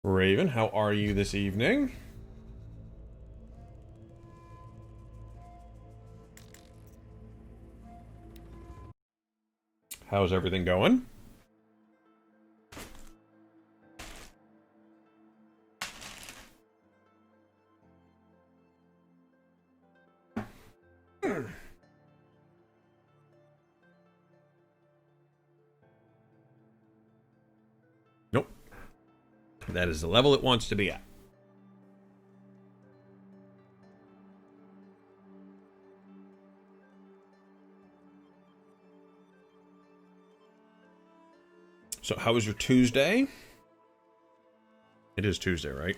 Raven, how are you this evening? How's everything going? Nope. That is the level it wants to be at. So, how was your Tuesday? It is Tuesday, right?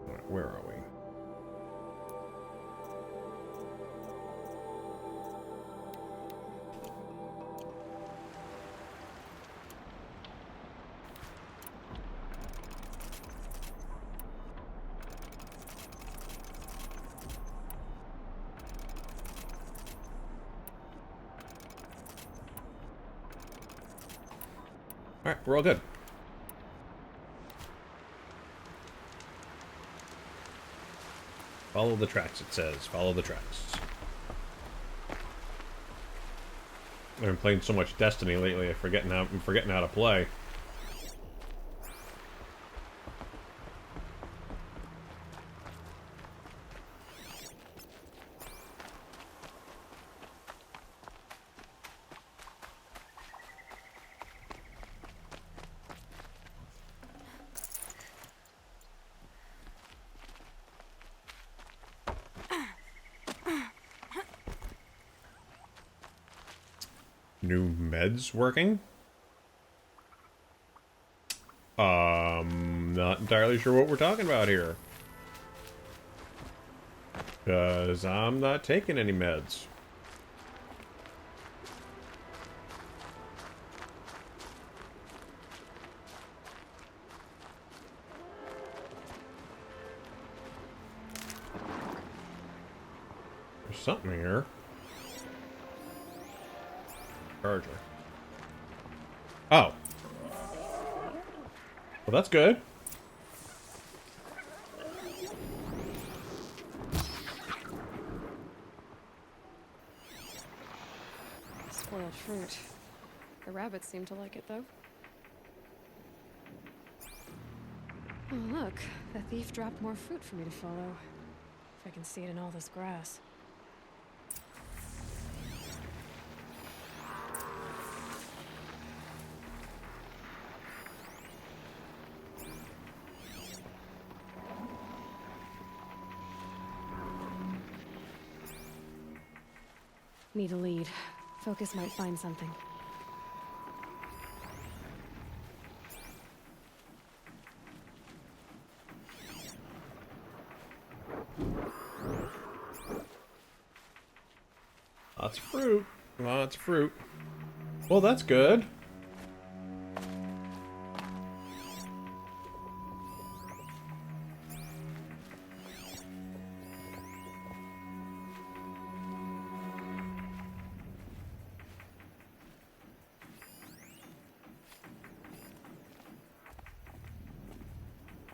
Alright, where are we? Alright, we're all good. Follow the tracks, it says. Follow the tracks. I've been playing so much Destiny lately, I'm forgetting how to play. New meds working? Not entirely sure what we're talking about here. Because I'm not taking any meds. There's something here. Charger. Oh. Well, that's good. Spoiled fruit. The rabbits seem to like it, though. Oh, look. The thief dropped more fruit for me to follow. If I can see it in all this grass. Need a lead. Focus might find something. Lots of fruit. Lots of fruit. Well, that's good.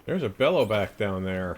There's a bellow back down there.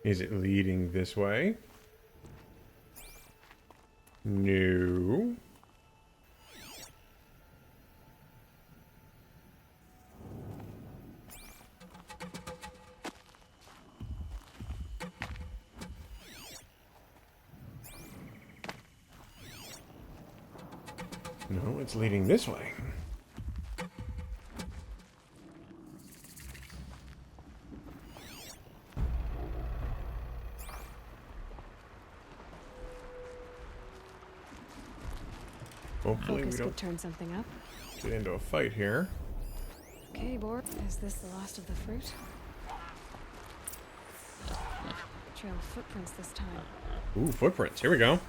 Is it leading this way? No. No, it's leading this way. Hopefully Focus we don't could turn something up. get into a fight here. Okay, board. Is this the last of the fruit? Trail of footprints this time. Ooh, footprints. Here we go.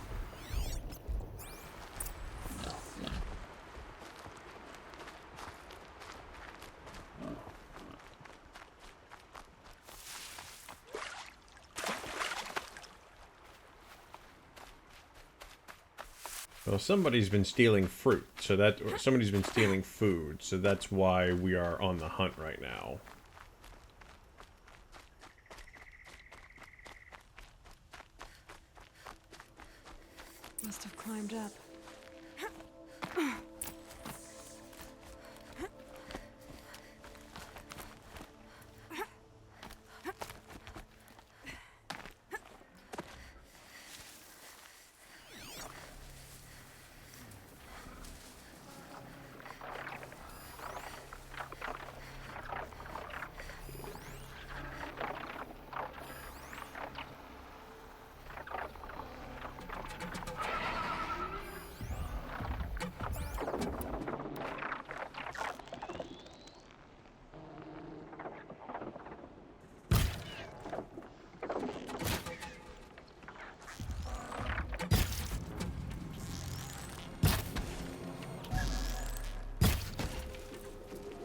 Well, somebody's been stealing fruit, so that or somebody's been stealing food, so that's why we are on the hunt right now. Must have climbed up.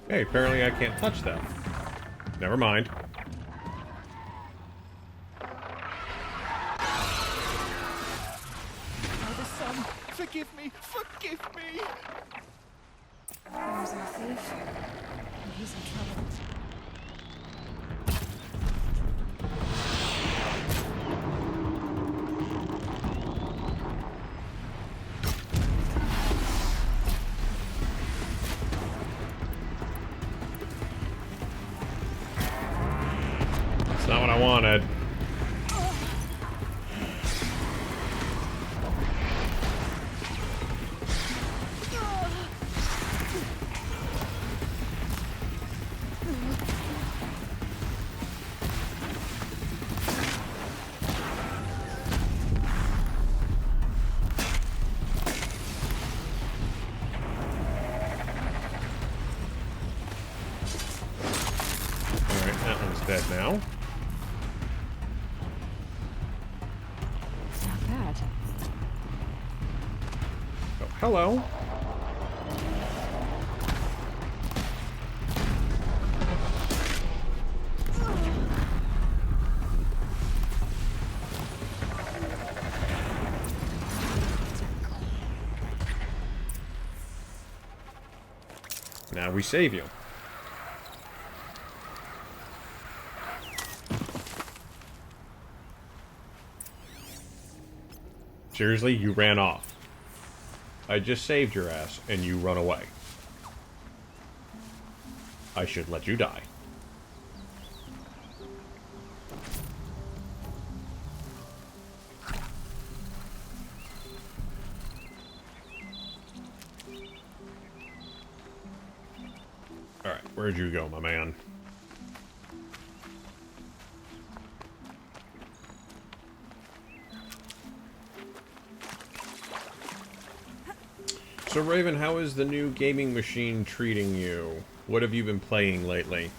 Hey, apparently I can't touch that. Never mind. Father, son, forgive me! Forgive me! There's our thief. And he's in trouble. It's not what I wanted. Alright, that one's dead now. It's not bad. Oh, hello. Now we save you. Seriously, you ran off. I just saved your ass, and you run away. I should let you die. Alright, where'd you go, my man? So, Raven, how is the new gaming machine treating you? What have you been playing lately?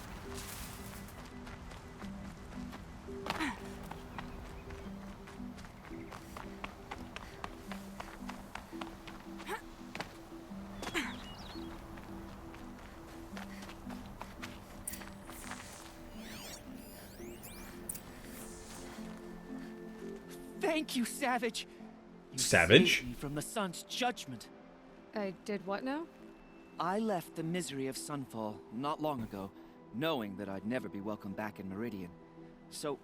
Thank you, Savage! You Savage? saved me from the sun's judgment. I did what now? I left the misery of Sunfall not long ago, knowing that I'd never be welcome back in Meridian. So,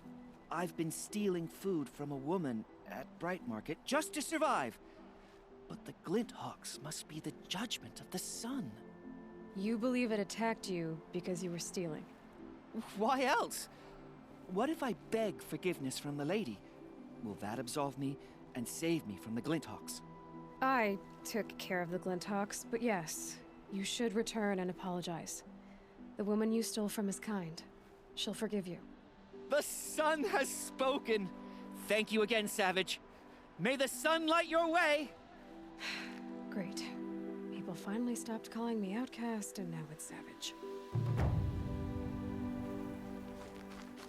I've been stealing food from a woman at Bright Market just to survive. But the Glinthawks must be the judgment of the sun. You believe it attacked you because you were stealing. Why else? What if I beg forgiveness from the lady? Will that absolve me and save me from the Glinthawks? I took care of the Glinthawks, but yes, you should return and apologize. The woman you stole from is kind. She'll forgive you. The sun has spoken. Thank you again, Savage. May the sun light your way. Great. People finally stopped calling me outcast, and now it's Savage.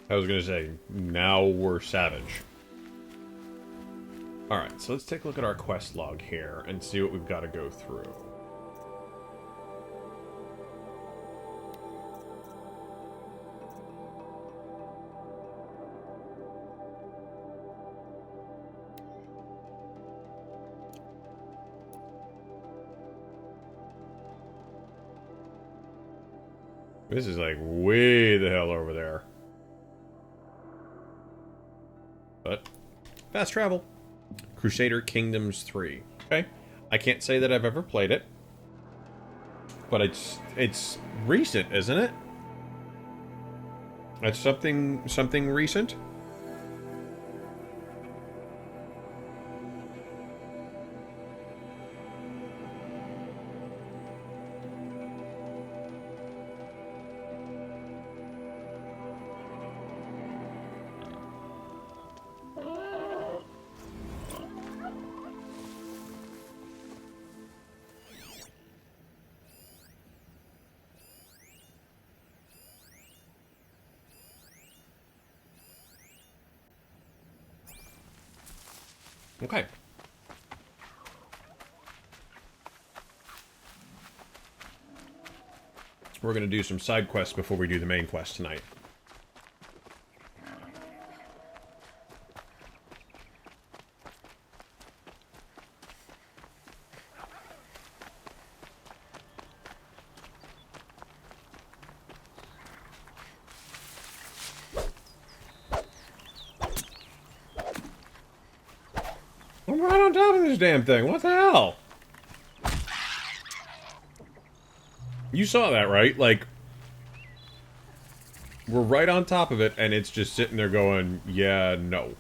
I was gonna say, now we're Savage. Alright, so let's take a look at our quest log here and see what we've got to go through. This is like way the hell over there. But, fast travel. Crusader Kingdoms 3. Okay. I can't say that I've ever played it. But it's recent, isn't it? It's something recent? Okay. We're going to do some side quests before we do the main quest tonight. I'm right on top of this damn thing. What the hell? You saw that, right? Like, we're right on top of it, and it's just sitting there going, yeah, no.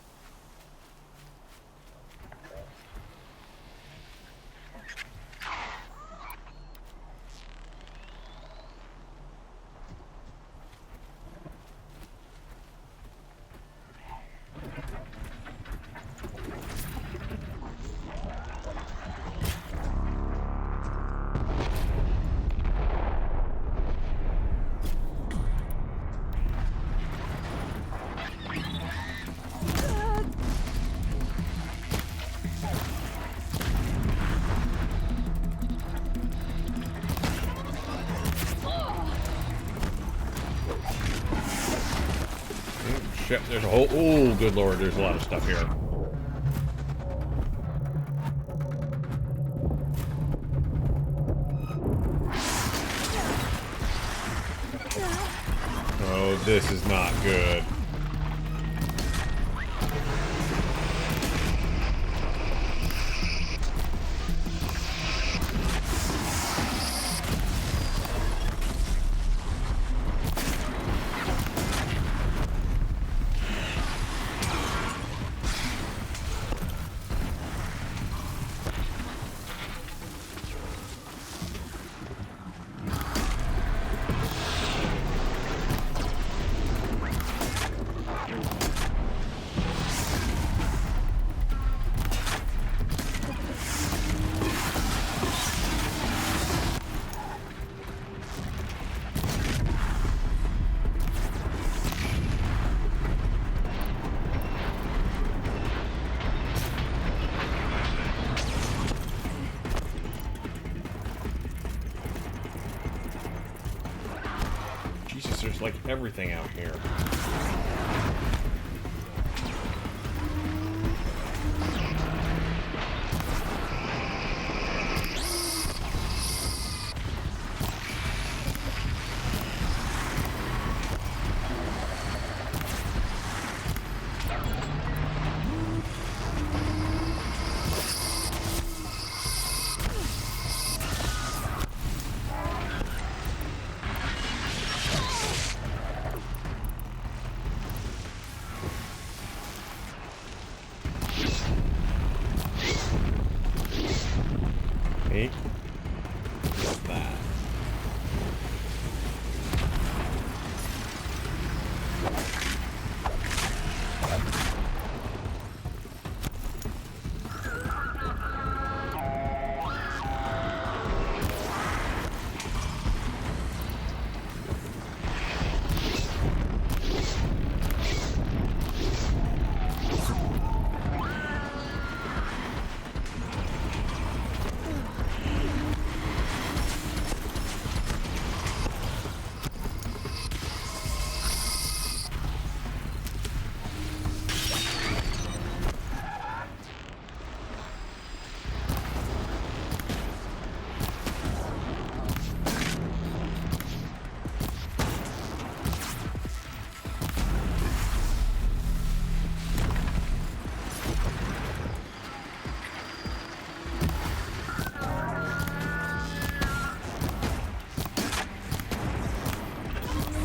Shit, there's a whole... Oh, good lord, there's a lot of stuff here. Oh, this is not good. There's like everything out here.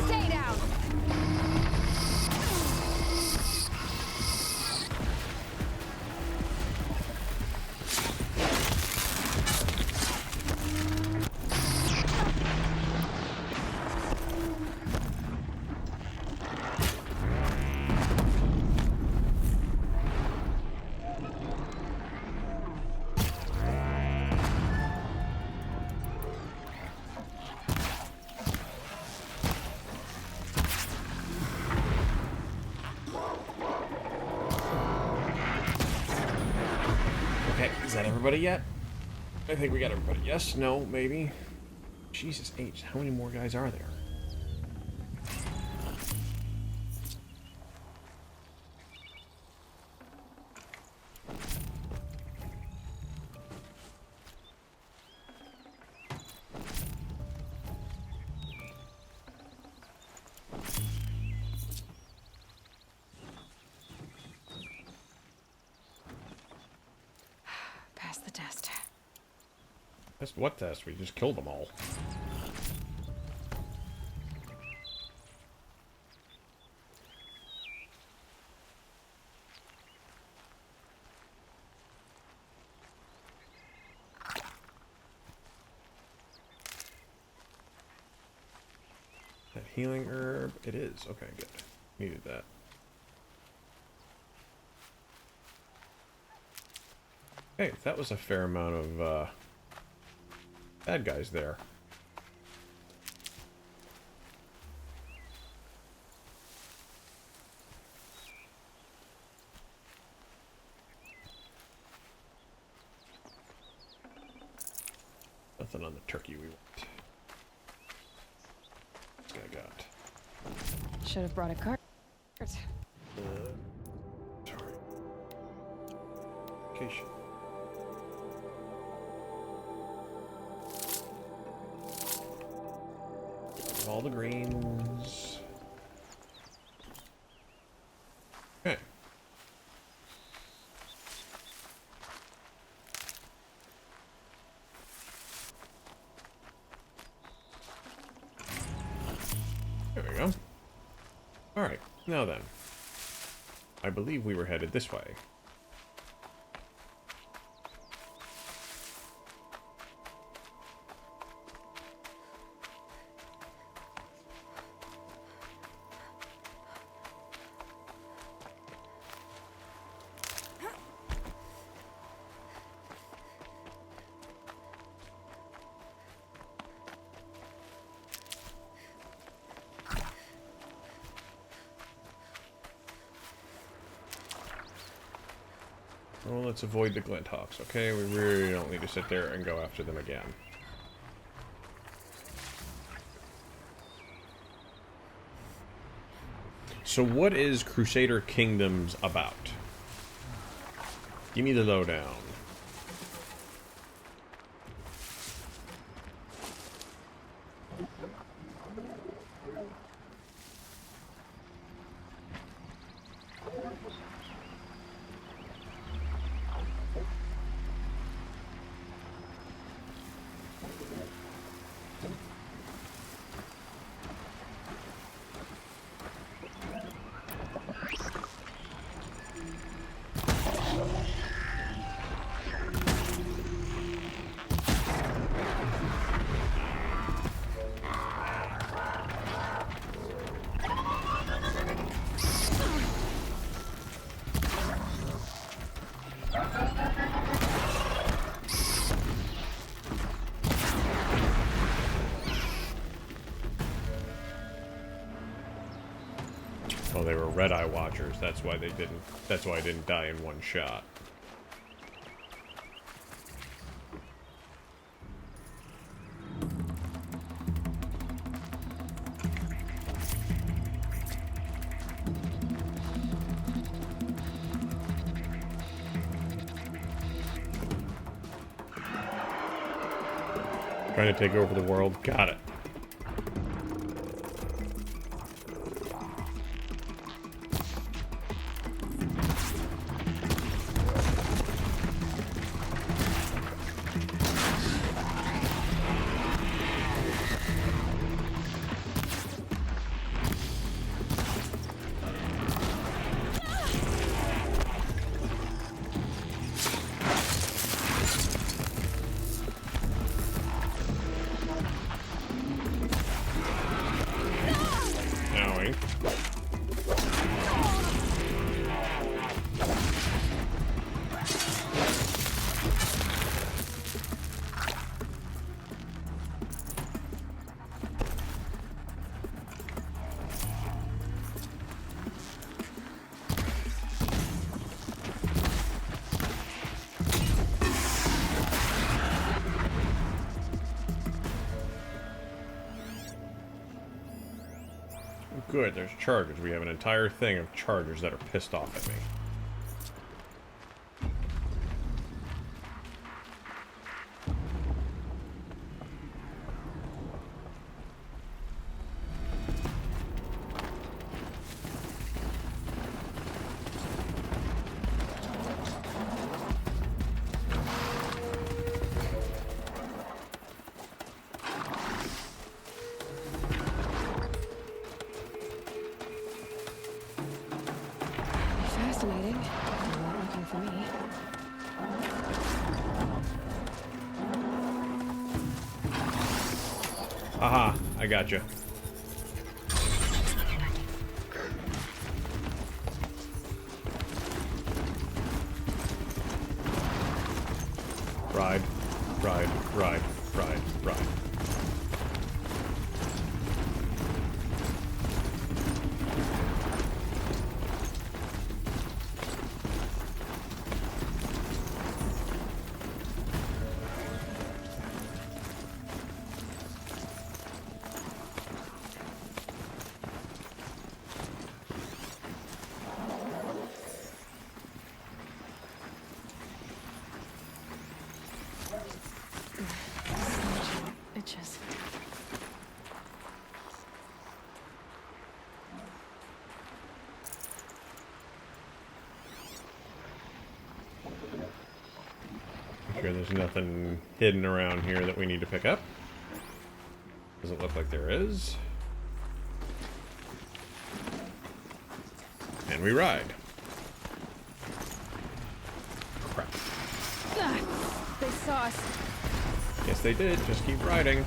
Stay down! Okay, is that everybody yet? I think we got everybody. Yes, no, maybe. Jesus H, how many more guys are there? Pass the test. Test what test? We just killed them all. That healing herb? It is. Okay, good. Needed that. Hey, that was a fair amount of bad guys there. Nothing on the turkey we want. This guy got. Should have brought a cart. Sorry. Location. All the greens. Okay. There we go. Alright, now then. I believe we were headed this way. Well, let's avoid the Glinthawks, okay? We really don't need to sit there and go after them again. So what is Crusader Kingdoms about? Give me the lowdown. Oh, they were red-eye watchers. That's why they didn't. That's why I didn't die in one shot. Trying to take over the world. Got it. Good, there's chargers. We have an entire thing of chargers that are pissed off at me. Fascinating. They're not looking for me. Aha, I gotcha. Ride, ride, ride, ride, ride. Itches. Make sure there's nothing hidden around here that we need to pick up. Doesn't look like there is. And we ride. Crap. Ah, they saw us. Yes, they did. Just keep riding.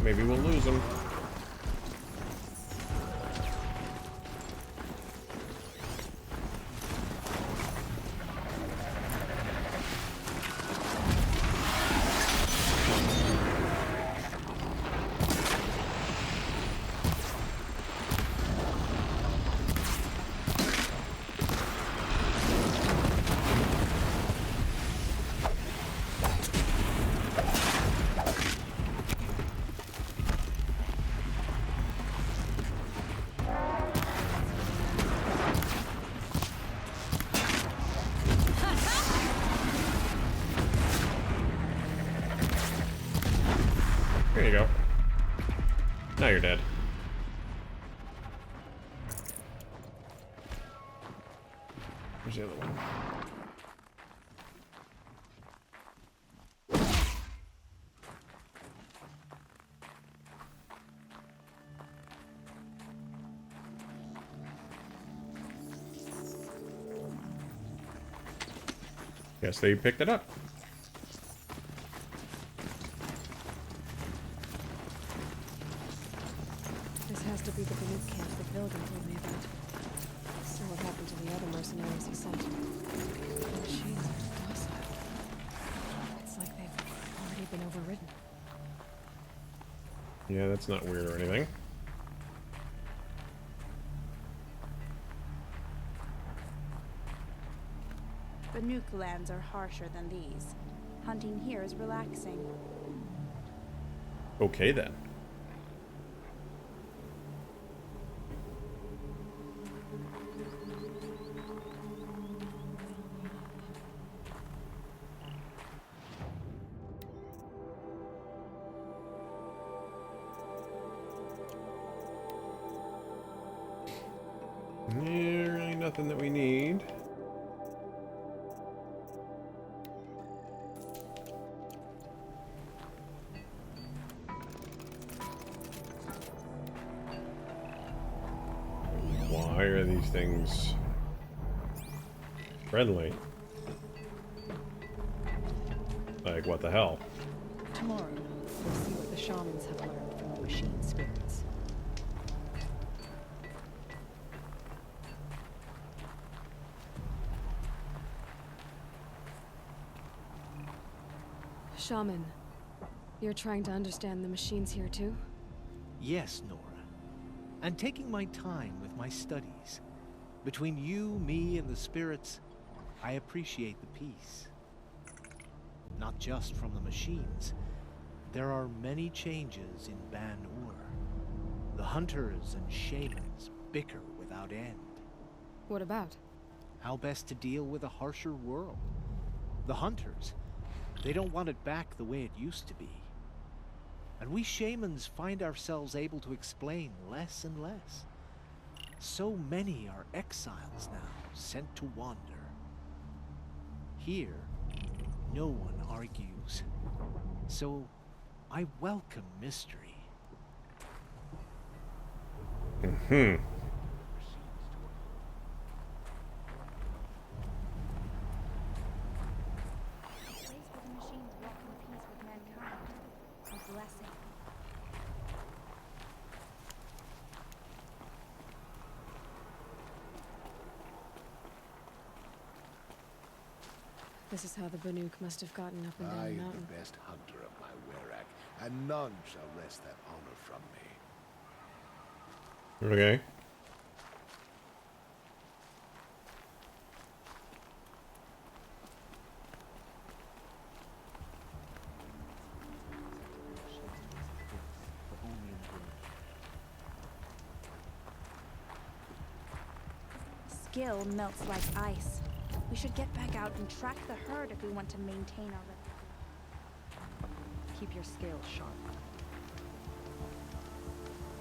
Maybe we'll lose them. There you go. Now you're dead. Where's the other one? Guess they picked it up. This has to be the Banuk camp that Vilgan told me about. So what happened to the other mercenaries he sent? Machines are docile. It's like they've already have been overridden. Yeah, that's not weird or anything. The nuke lands are harsher than these. Hunting here is relaxing. Okay then. Yeah, really nothing that we need. Why are these things friendly? Like, what the hell? Tomorrow, we'll see what the shamans have learned from the machine spirits. Shaman, you're trying to understand the machines here too? Yes, Nora. And taking my time with my studies. Between you, me, and the spirits, I appreciate the peace. Not just from the machines. There are many changes in Ban-Ur. The hunters and shamans bicker without end. What about? How best to deal with a harsher world? The hunters, they don't want it back the way it used to be. And we shamans find ourselves able to explain less and less. So many are exiles now, sent to wander. Here, no one argues. So, I welcome mystery. Hmm. A place where the machines walk in peace with mankind. A blessing. This is how the Banuk must have gotten up and down I the am mountain. the best hunter of my Werak, and none shall wrest that honor from me. Okay. Skill melts like ice. We should get back out and track the herd if we want to maintain our reputation. Keep your scales sharp.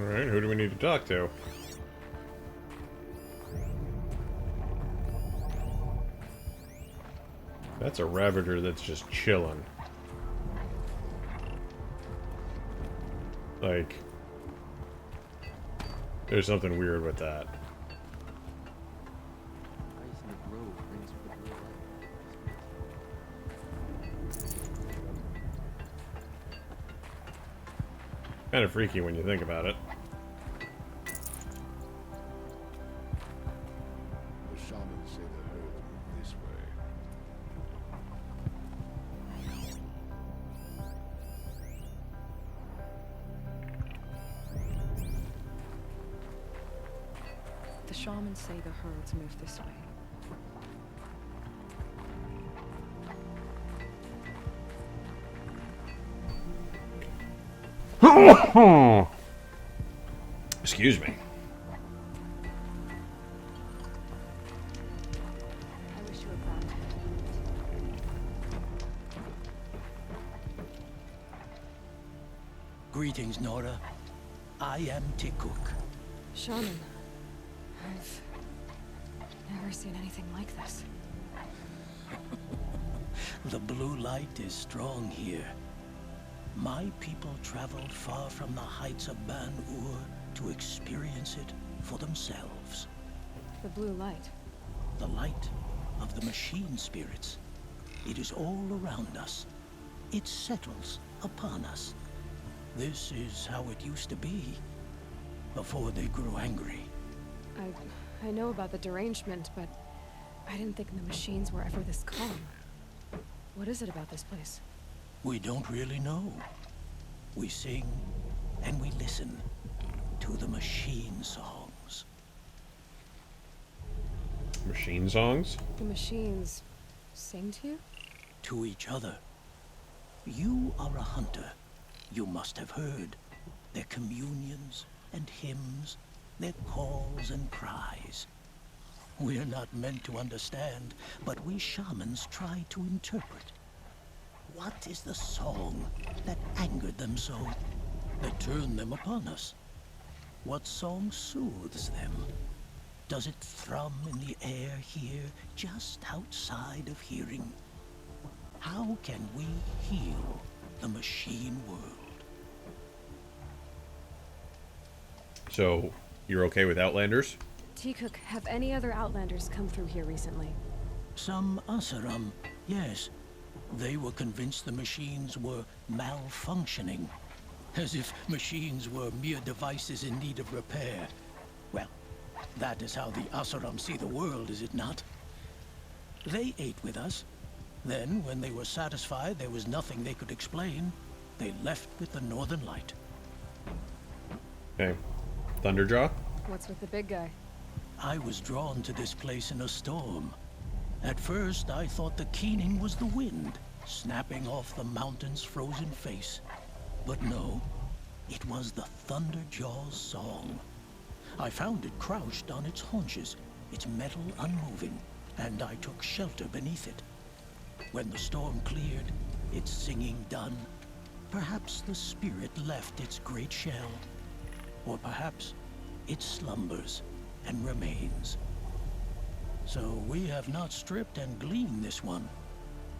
Alright, who do we need to talk to? That's a Ravager that's just chilling. Like, there's something weird with that. Kind of freaky when you think about it. The shamans say the herd will move this way. The shamans say the herds move this way. Excuse me. I wish you were bound. Greetings, Nora. I am Tikuk. Shaman, I've never seen anything like this. The blue light is strong here. My people traveled far from the heights of Ban-Ur to experience it for themselves. The blue light. The light of the machine spirits. It is all around us. It settles upon us. This is how it used to be, before they grew angry. I know about the derangement, but I didn't think the machines were ever this calm. What is it about this place? We don't really know. We sing and we listen to the machine songs. Machine songs? The machines sing to you? To each other. You are a hunter. You must have heard their communions and hymns, their calls and cries. We're not meant to understand, but we shamans try to interpret. What is the song that angered them so, that turned them upon us? What song soothes them? Does it thrum in the air here, just outside of hearing? How can we heal the machine world? So, you're okay with Outlanders? T-Cook, have any other Outlanders come through here recently? Some Asaram, yes. They were convinced the machines were malfunctioning. As if machines were mere devices in need of repair. Well, that is how the Asaram see the world, is it not? They ate with us. Then, when they were satisfied there was nothing they could explain, they left with the Northern Light. Okay. Thunderjaw? What's with the big guy? I was drawn to this place in a storm. At first, I thought the keening was the wind, snapping off the mountain's frozen face. But no, it was the Thunderjaw's song. I found it crouched on its haunches, its metal unmoving, and I took shelter beneath it. When the storm cleared, its singing done, perhaps the spirit left its great shell. Or perhaps it slumbers and remains. So we have not stripped and gleaned this one.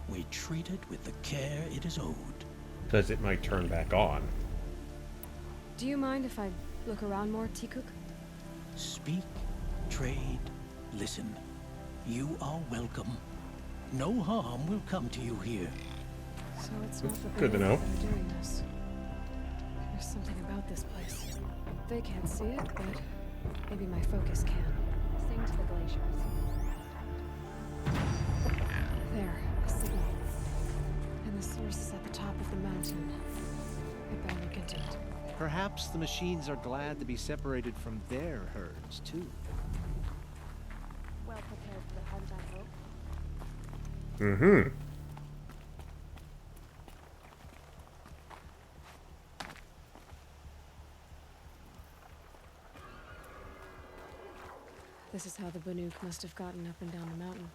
We treat it with the care it is owed. Because it might turn back on. Do you mind if I look around more, T-Cook? Speak, trade, listen. You are welcome. No harm will come to you here. So it's not the Good to know. that are doing this. There's something about this place. They can't see it, but maybe my focus can. Sing to the glaciers. There, a signal. And the source is at the top of the mountain. I better look into it. Perhaps the machines are glad to be separated from their herds, too. Well prepared for the hunt, I hope. Mm-hmm. This is how the Banuk must have gotten up and down the mountain.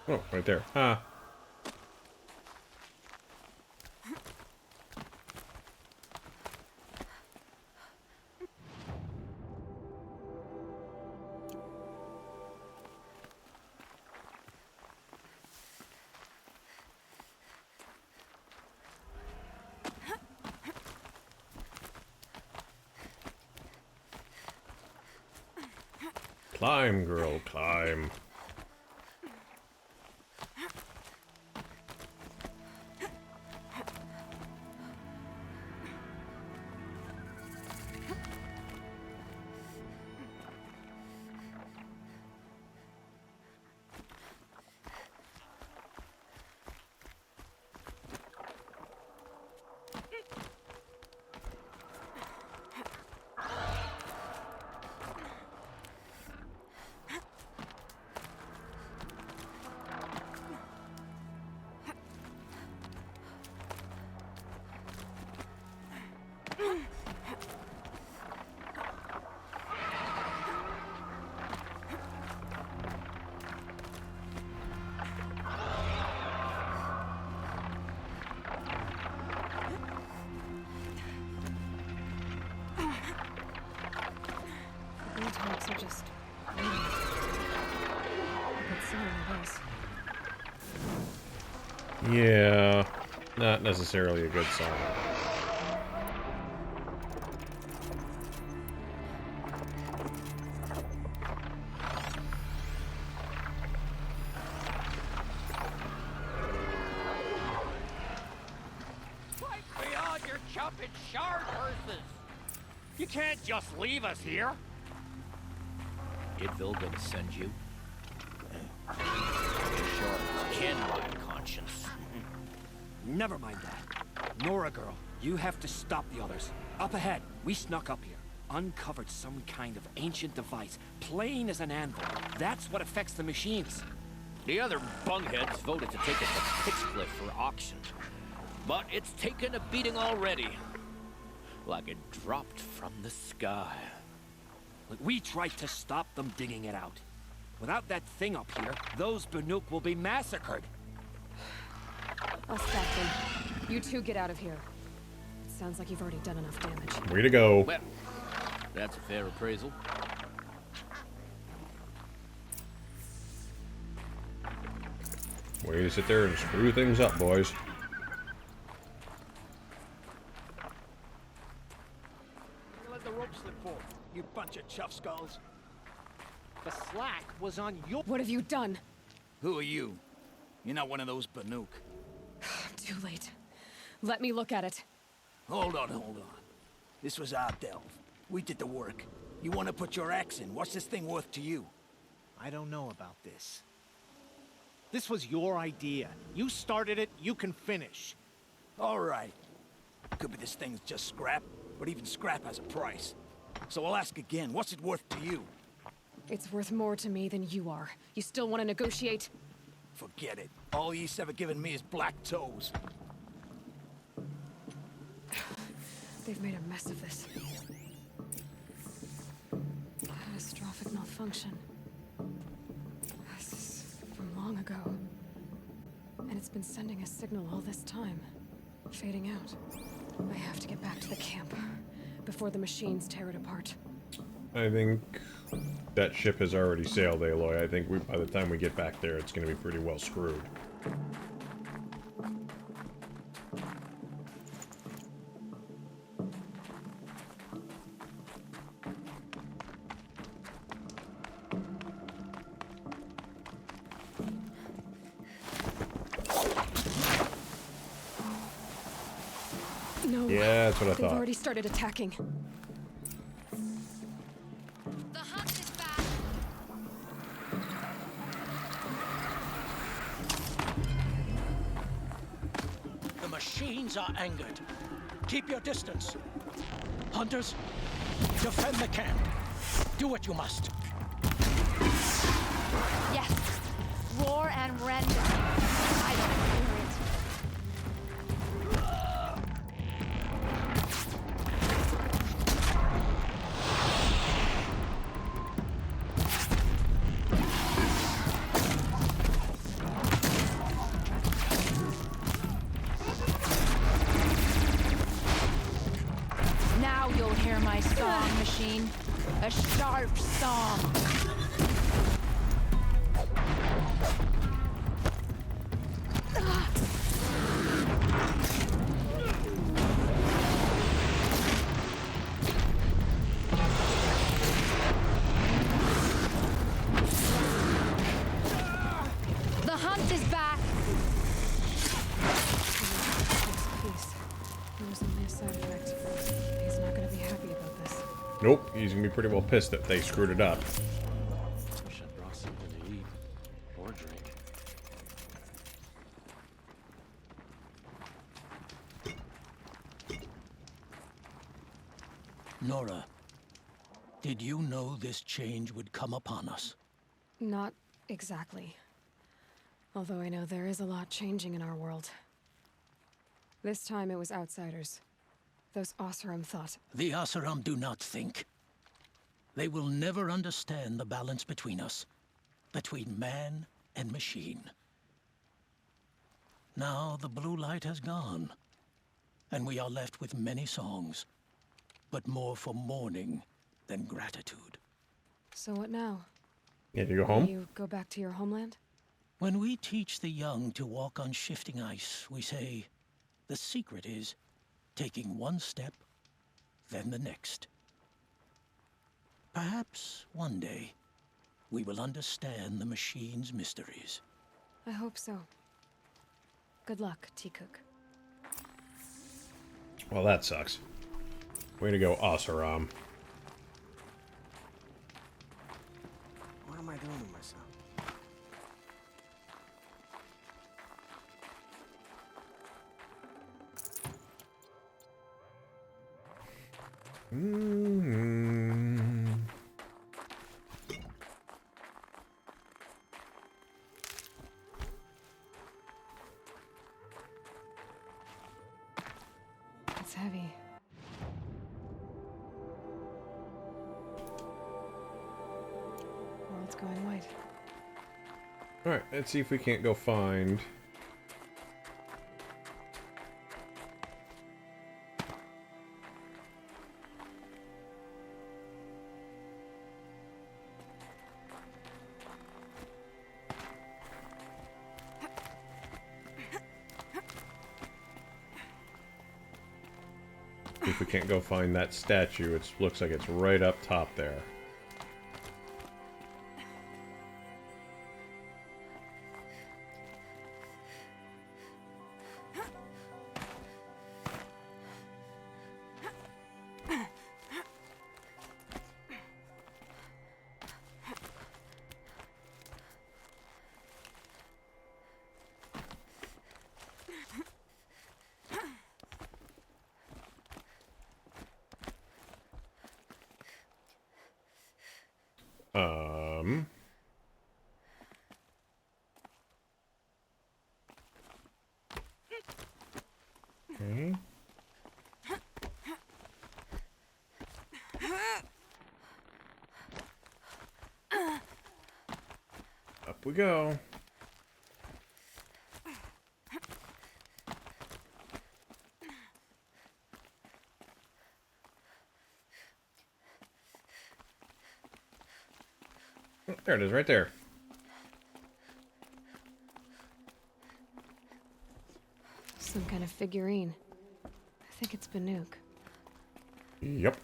Oh, right there. Ah. Climb, girl, climb. The Glinthawks are just waiting. A good sign, I guess. Yeah, not necessarily a good sign. Fight beyond your jumping shard horses! You can't just leave us here! Idville gonna send you? Sure, can my conscience. Never mind that. Nora girl, you have to stop the others. Up ahead, we snuck up here. Uncovered some kind of ancient device, plain as an anvil. That's what affects the machines. The other bungheads voted to take it to Pitchcliff for auction. But it's taken a beating already. Like it dropped from the sky. Look, we tried to stop them digging it out. Without that thing up here, those Banuk will be massacred. I'll stop them. You two get out of here. It sounds like you've already done enough damage. Way to go. Well, that's a fair appraisal. Way to sit there and screw things up, boys. Let the rope slip forward, you bunch of chuff skulls. The slack was on your... What have you done? Who are you? You're not one of those Banuk. Too late. Let me look at it. Hold on. This was our delve. We did the work. You want to put your axe in? What's this thing worth to you? I don't know about this. This was your idea. You started it, you can finish. All right. Could be this thing's just scrap, but even scrap has a price. So I'll ask again, what's it worth to you? It's worth more to me than you are. You still want to negotiate? Forget it. All you've ever given me is black toes. They've made a mess of this. Catastrophic malfunction. This is from long ago. And it's been sending a signal all this time. Fading out. I have to get back to the camp before the machines tear it apart. I think that ship has already sailed, Aloy. I think by the time we get back there, it's going to be pretty well screwed. No. Yeah, that's what I They've thought. already started attacking. The hunt is back. The machines are angered. Keep your distance. Hunters, defend the camp. Do what you must. Yes. Roar and rend. I don't hear it. Now you'll hear my song, machine. A sharp song. The hunt is back. Peace. It was only a side effect. He's not going to be happy about this. Nope, he's going to be pretty well pissed that they screwed it up. Wish I'd brought something to eat or drink. Nora, did you know this change would come upon us? Not exactly. Although I know there is a lot changing in our world. This time it was outsiders. Those Oseram thought. The Asaram do not think. They will never understand the balance between us, between man and machine. Now the blue light has gone, and we are left with many songs, but more for mourning than gratitude. So what now? Yeah, you go home? You go back to your homeland? When we teach the young to walk on shifting ice, we say, the secret is taking one step, then the next. Perhaps one day, we will understand the machine's mysteries. I hope so. Good luck, T-Cook. Well, that sucks. Way to go, Oseram. What am I doing to myself? It's heavy. World's going white. Alright, let's see if we can't go find... If we can't go find that statue, it looks like it's right up top there. Okay. Up we go. Oh, there it is, right there. Some kind of figurine. I think it's Banuk. Yep.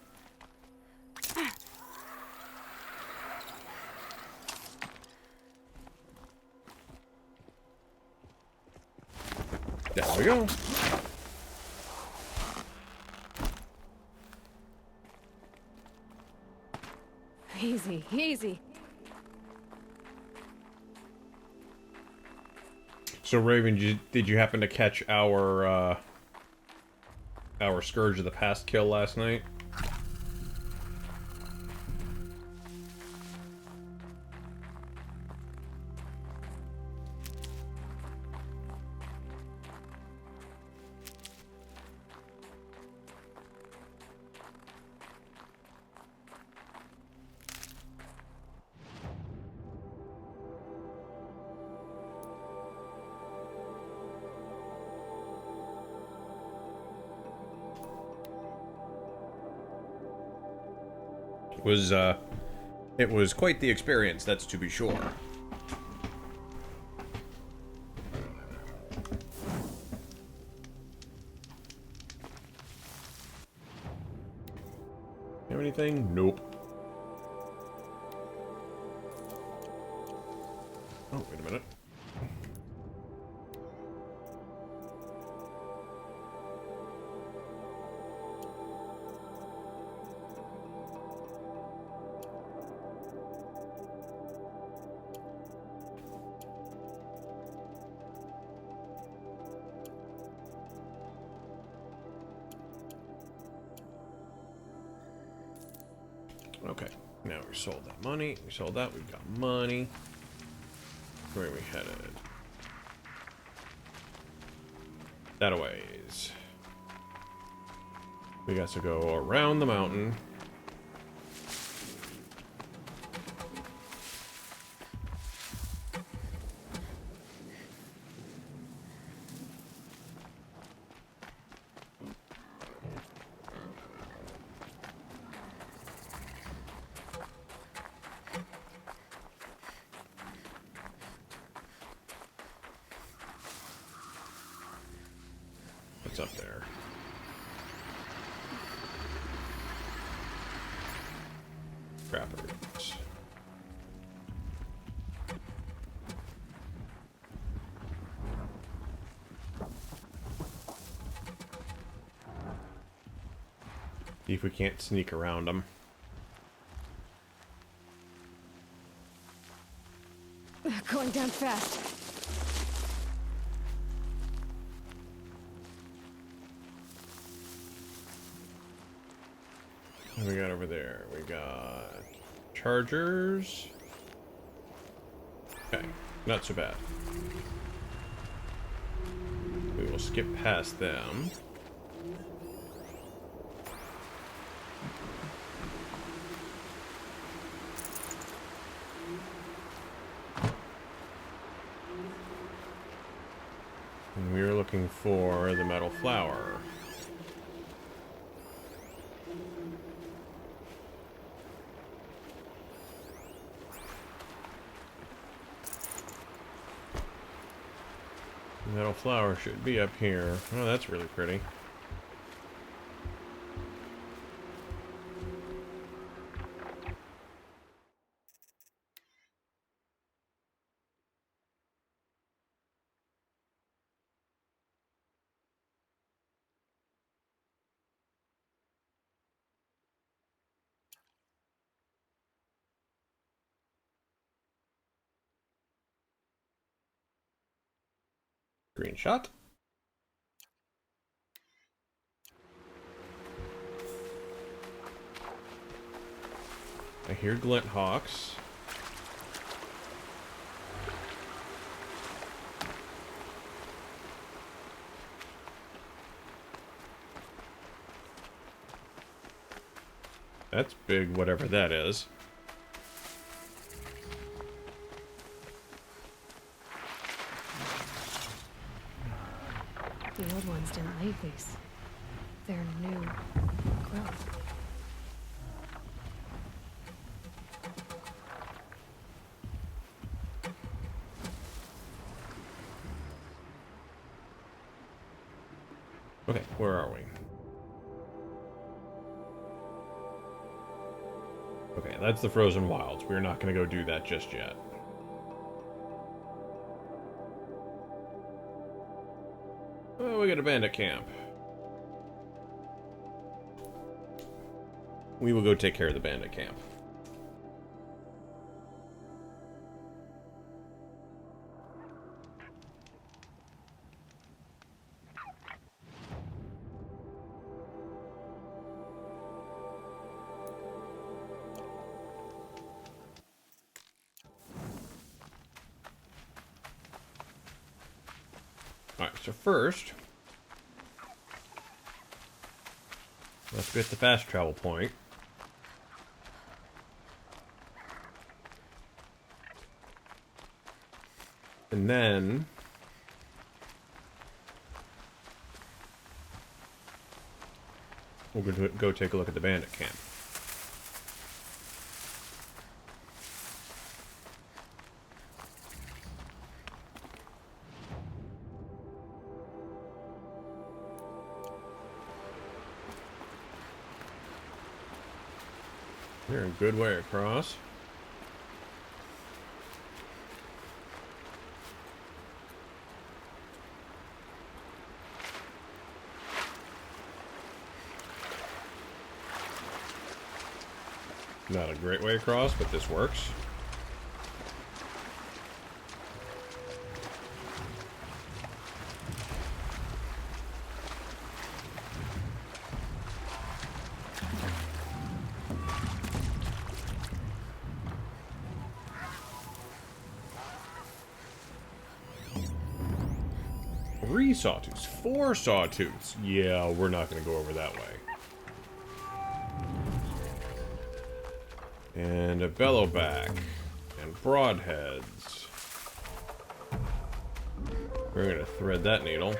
There we go. Easy, easy. So Raven, did you happen to catch our Scourge of the Past kill last night? It was quite the experience, that's to be sure. Have anything? Nope. Oh, wait a minute. Okay, now we sold that money. We sold that. We've got money. Where are we headed? That ways. We got to go around the mountain. What's up there? Scrappers. See if we can't sneak around them. fast. What do we got over there? We got chargers. Okay, not so bad. We will skip past them. And we are looking for the metal flower. Metal flower should be up here. Oh, that's really pretty. Green shot. I hear glint hawks. That's big, whatever that is. The old ones didn't leave these. They're new growth. Okay, where are we? Okay, that's the Frozen Wilds. We're not going to go do that just yet. Oh, we got a bandit camp. We will go take care of the bandit camp. Alright, so first, let's get the fast travel point. And then we're going to go take a look at the bandit camp. You're a good way across. Not a great way across, but this works. Three sawtooths, 4 sawtooths. Yeah, we're not going to go over that way. And a bellowback. And broadheads. We're going to thread that needle.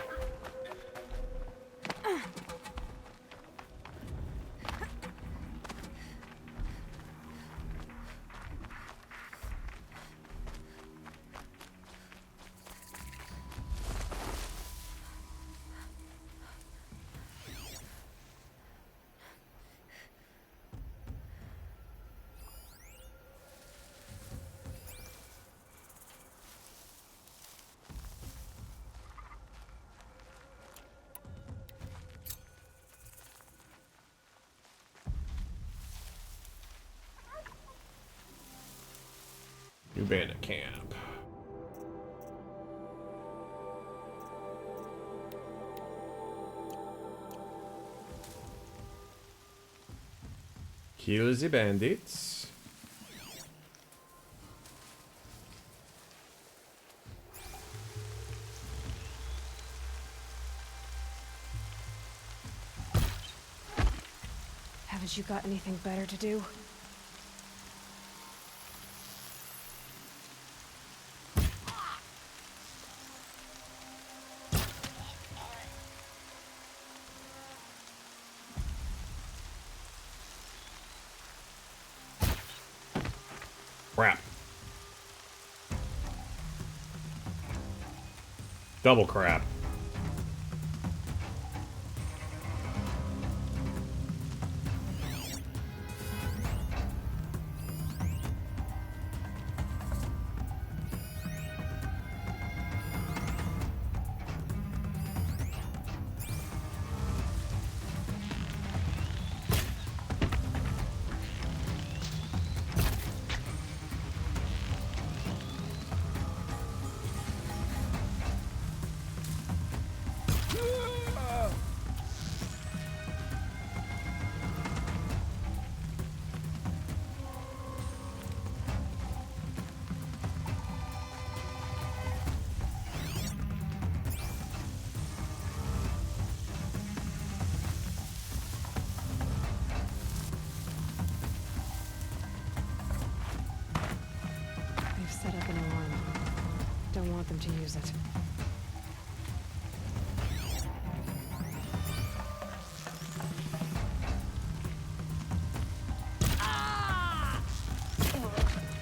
New bandit camp. Kill the bandits. Haven't you got anything better to do? Crap. Double crap. They've set up an alarm. Don't want them to use it.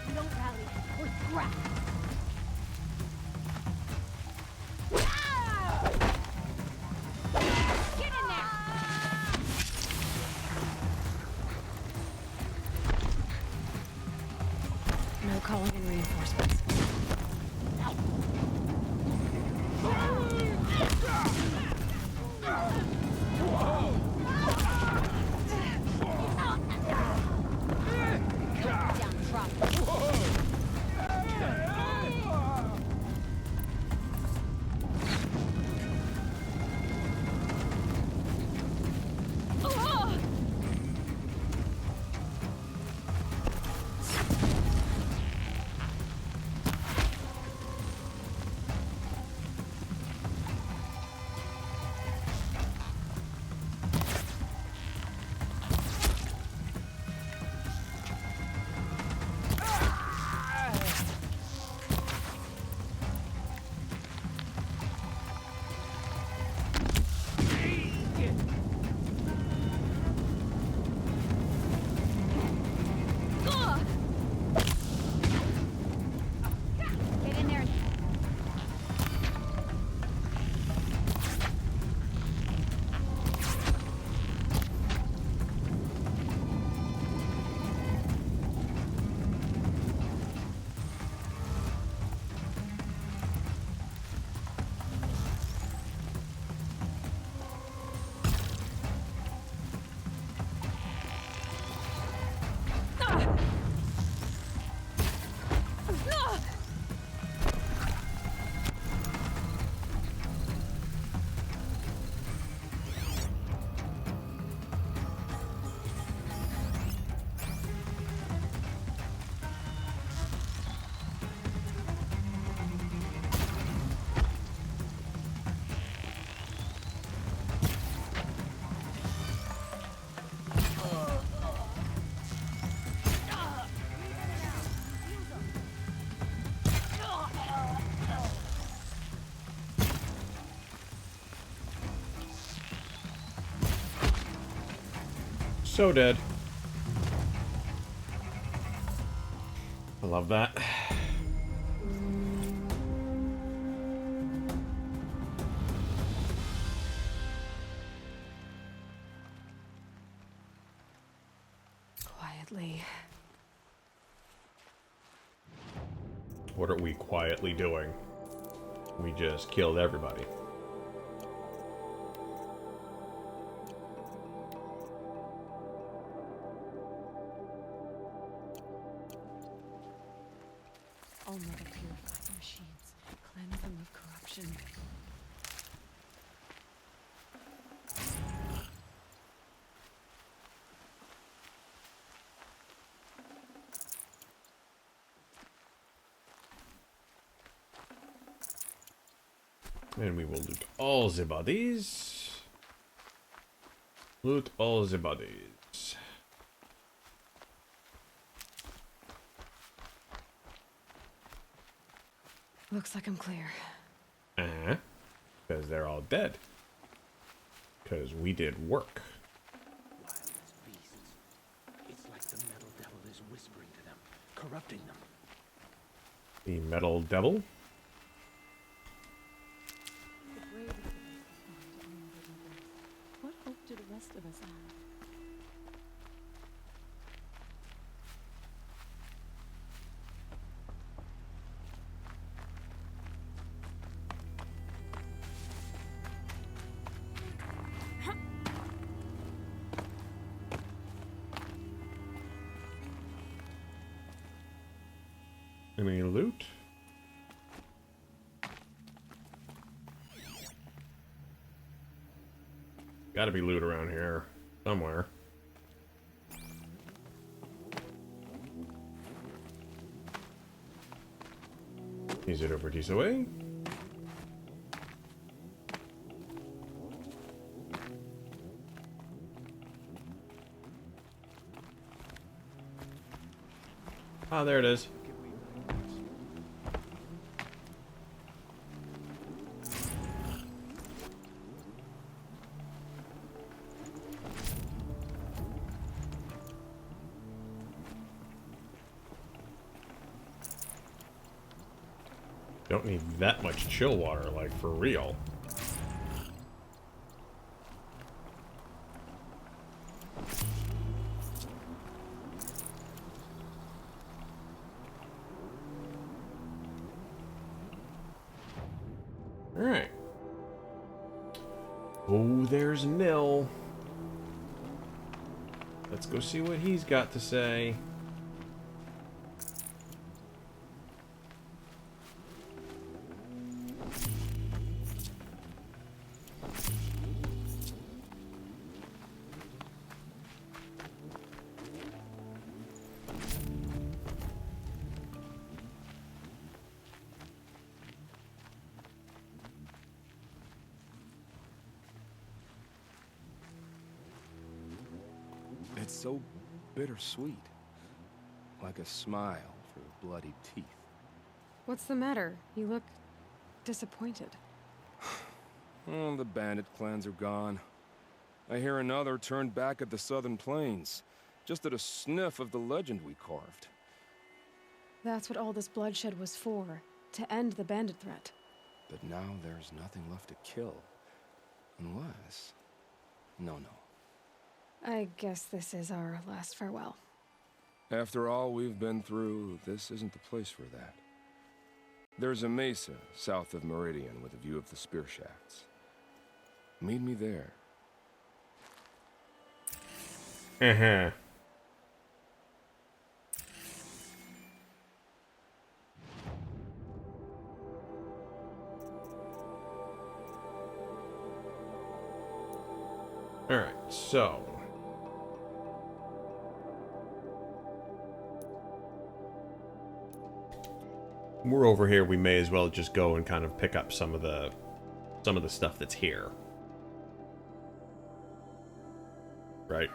You don't rally or scrap. Get in there! No calling in reinforcements. Get in there. So dead. I love that. Quietly. What are we quietly doing? We just killed everybody. All mother purify the machines, cleanse them of corruption. And we will loot all the bodies. Loot all the bodies. Looks like I'm clear. Uh-huh. Because they're all dead. Because we did work. Wild as beasts. It's like the metal devil is whispering to them, corrupting them. The metal devil. What hope do the rest of us have? Any loot? Gotta be loot around here somewhere. Is it over this way? Ah, there it is. Don't need that much chill water, like, for real. Alright. Oh, there's Nil. Let's go see what he's got to say. It's so bittersweet. Like a smile through bloody teeth. What's the matter? You look disappointed. Oh, the bandit clans are gone. I hear another turned back at the southern plains, just at a sniff of the legend we carved. That's what all this bloodshed was for, to end the bandit threat. But now there's nothing left to kill. Unless... No. I guess this is our last farewell. After all we've been through, this isn't the place for that. There's a mesa south of Meridian with a view of the spear shafts. Meet me there. Uh-huh. Alright, so... we're over here, we may as well just go and kind of pick up some of the stuff that's here. Right?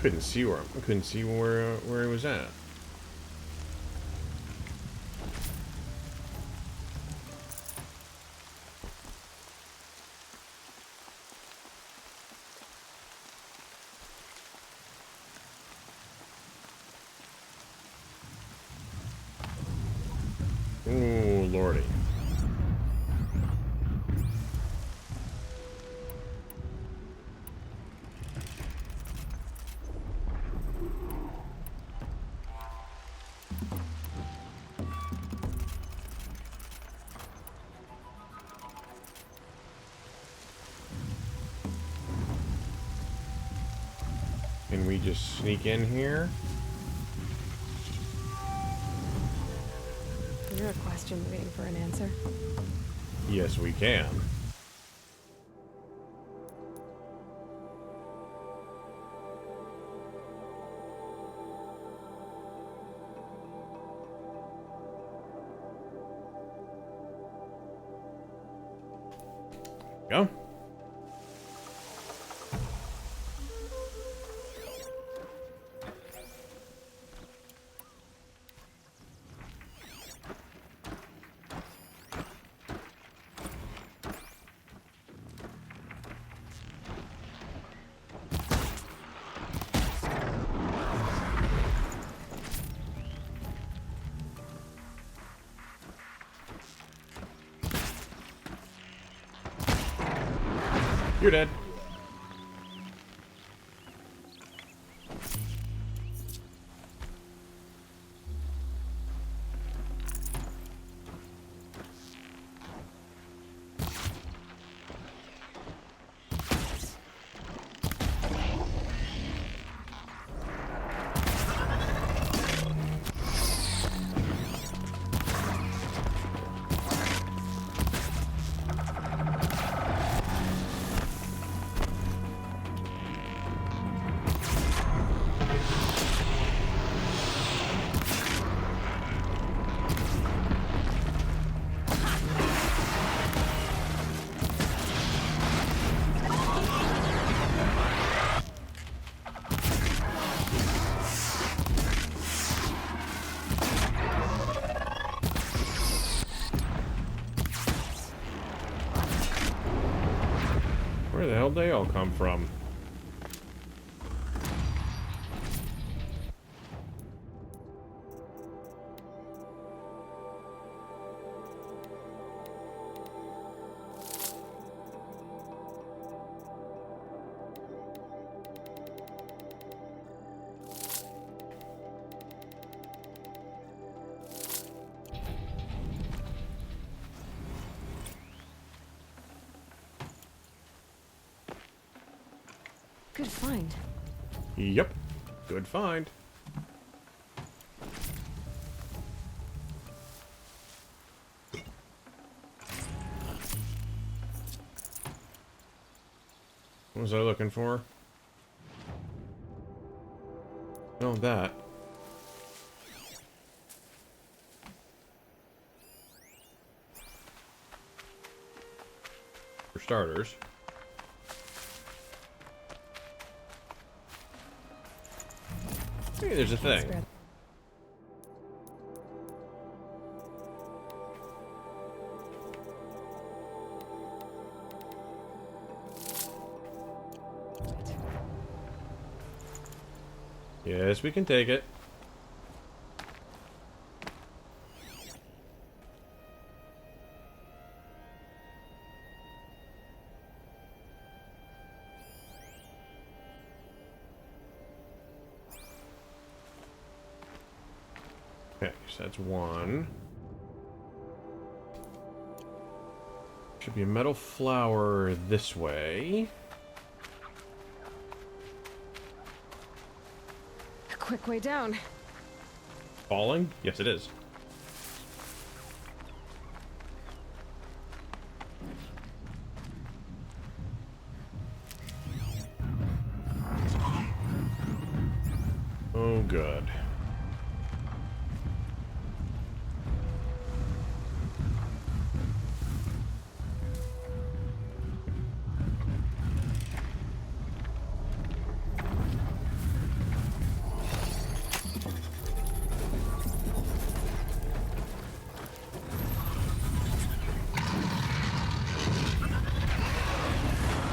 Couldn't see where he was at. Ooh, lordy. Can we just sneak in here? Is there a question waiting for an answer? Yes, we can. Go. You're dead. Where the hell did they all come from? Good find. Yep. Good find. What was I looking for? Oh, that. For starters. Hey, there's a thing. Yes, we can take it. Okay, so that's one. Should be a metal flower this way. A quick way down. Falling? Yes, it is. Oh, good.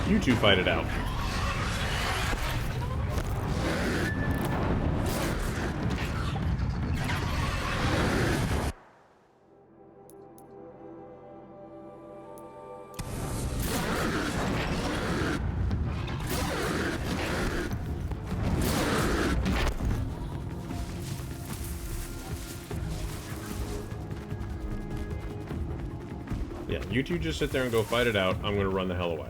You two fight it out. Yeah, you two just sit there and go fight it out. I'm gonna run the hell away.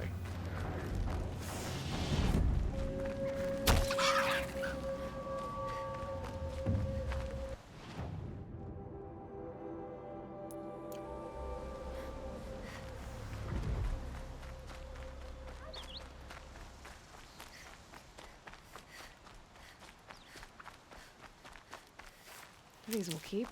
These will keep.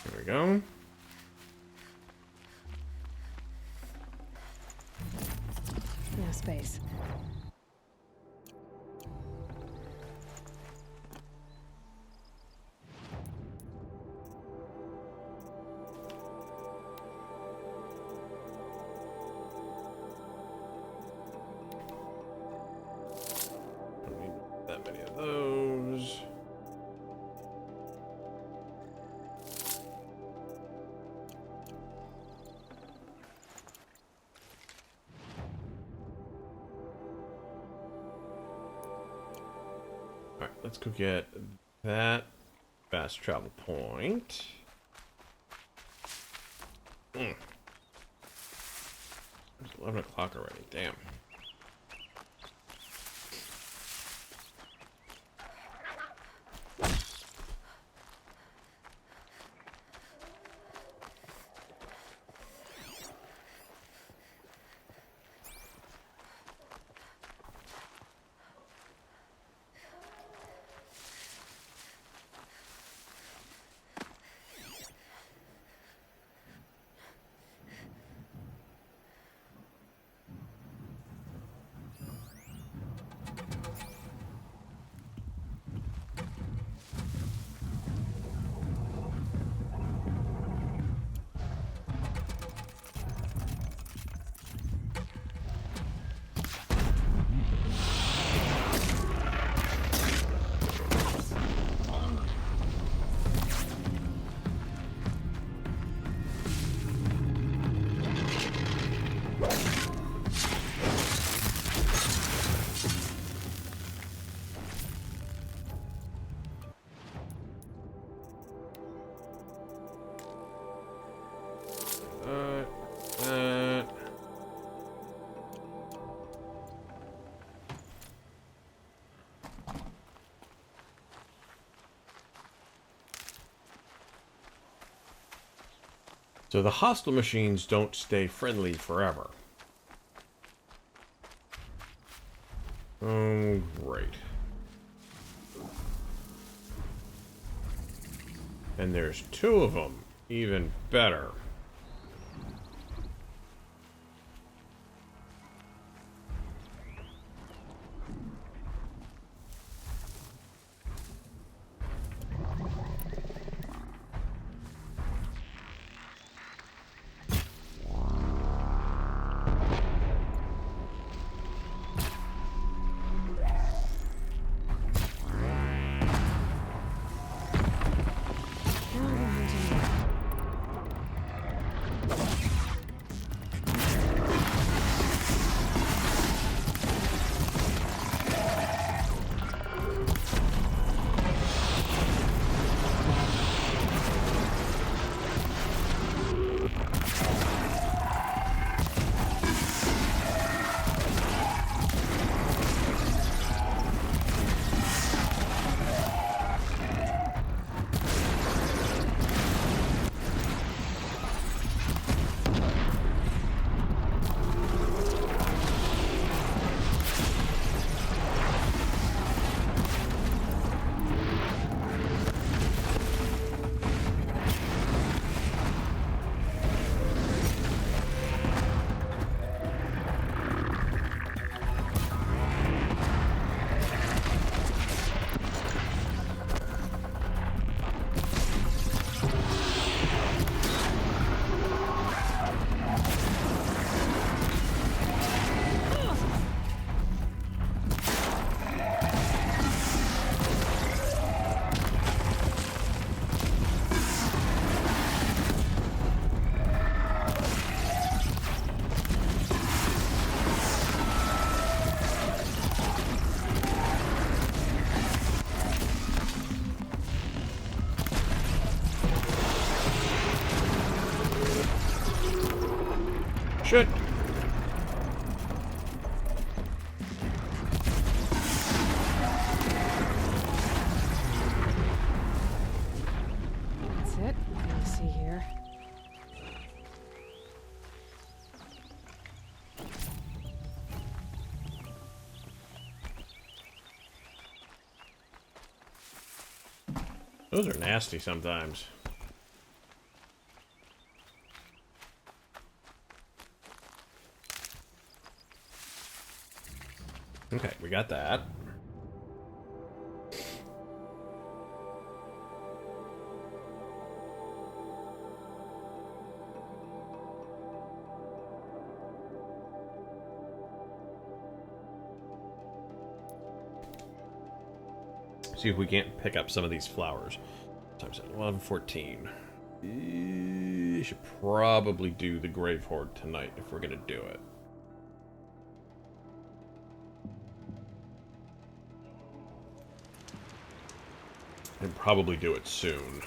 There we go. No space. Don't need that many of those. Alright, let's go get that fast travel point. It's 11 o'clock already, damn. So the hostile machines don't stay friendly forever. Oh, great. And there's two of them. Even better. Those are nasty sometimes. Okay, we got that. See if we can't pick up some of these flowers. Times at 11:14. Should probably do the Grave Hoard tonight if we're gonna do it. And probably do it soon.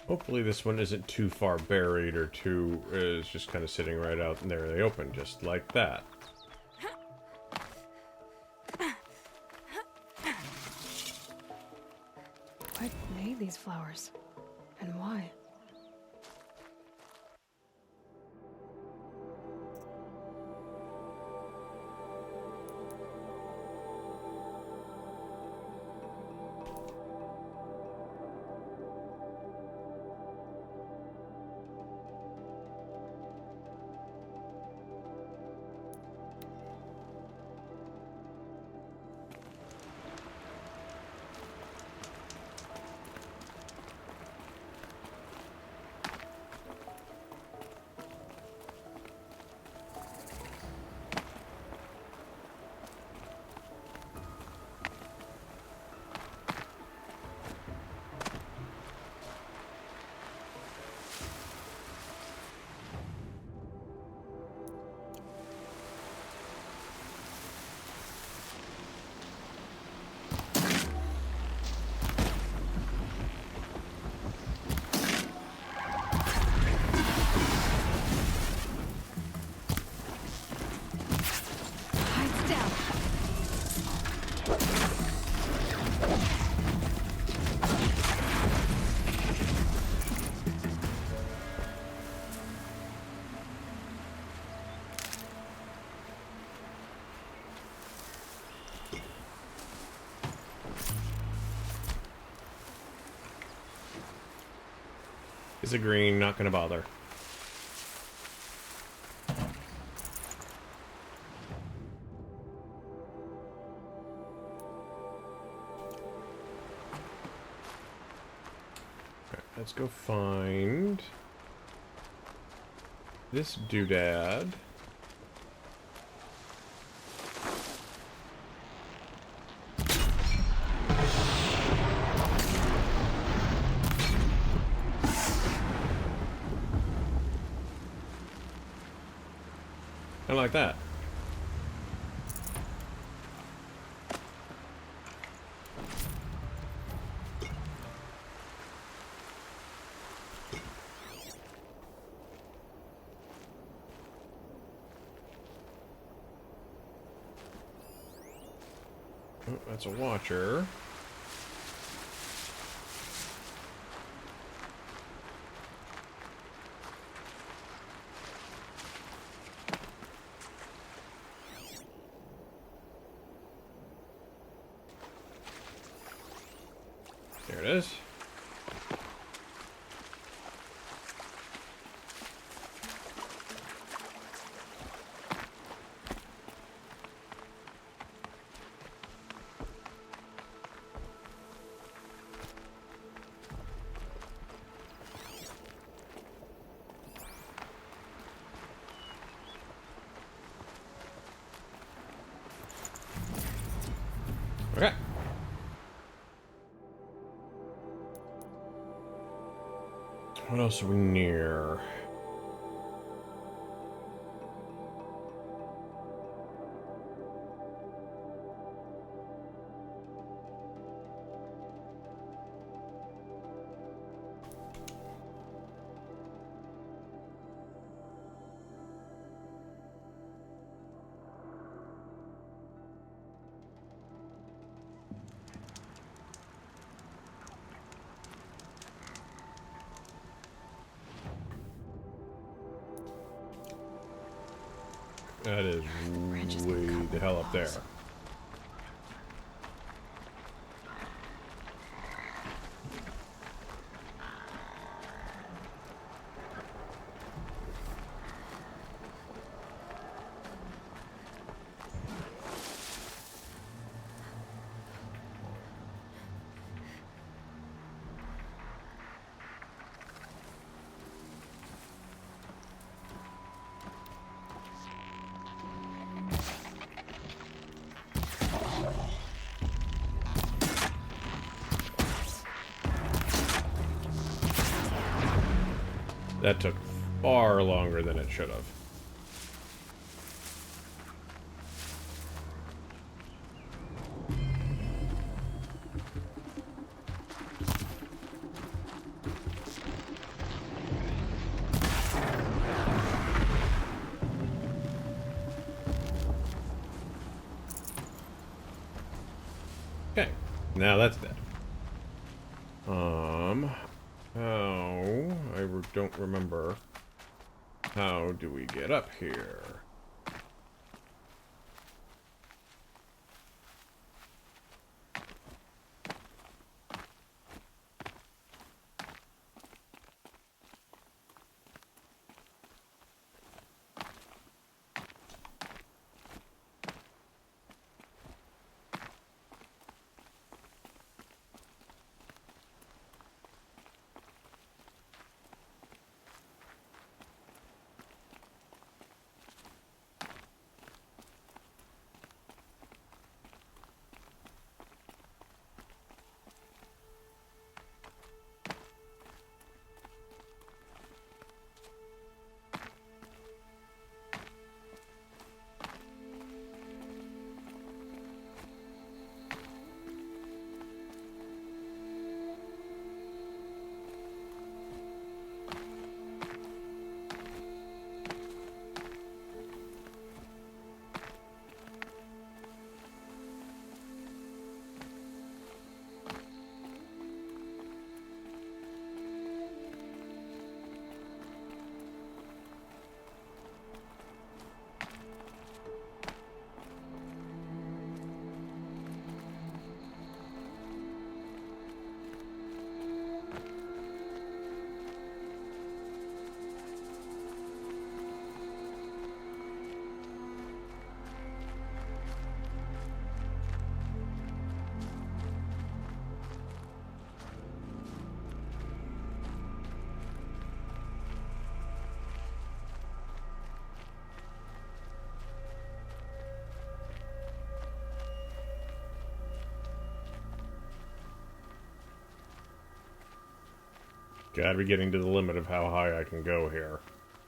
Hopefully this one isn't too far buried or too... is just kind of sitting right out and there they open, just like that. What made these flowers? And why? Is a green, not gonna bother. Alright, let's go find this doodad. I like that. Oh, that's a watcher. There it is. Okay. What else are we near? That is way the hell up there. That took far longer than it should have. Okay, now that's dead. I don't remember. How do we get up here? Gotta be getting to the limit of how high I can go here.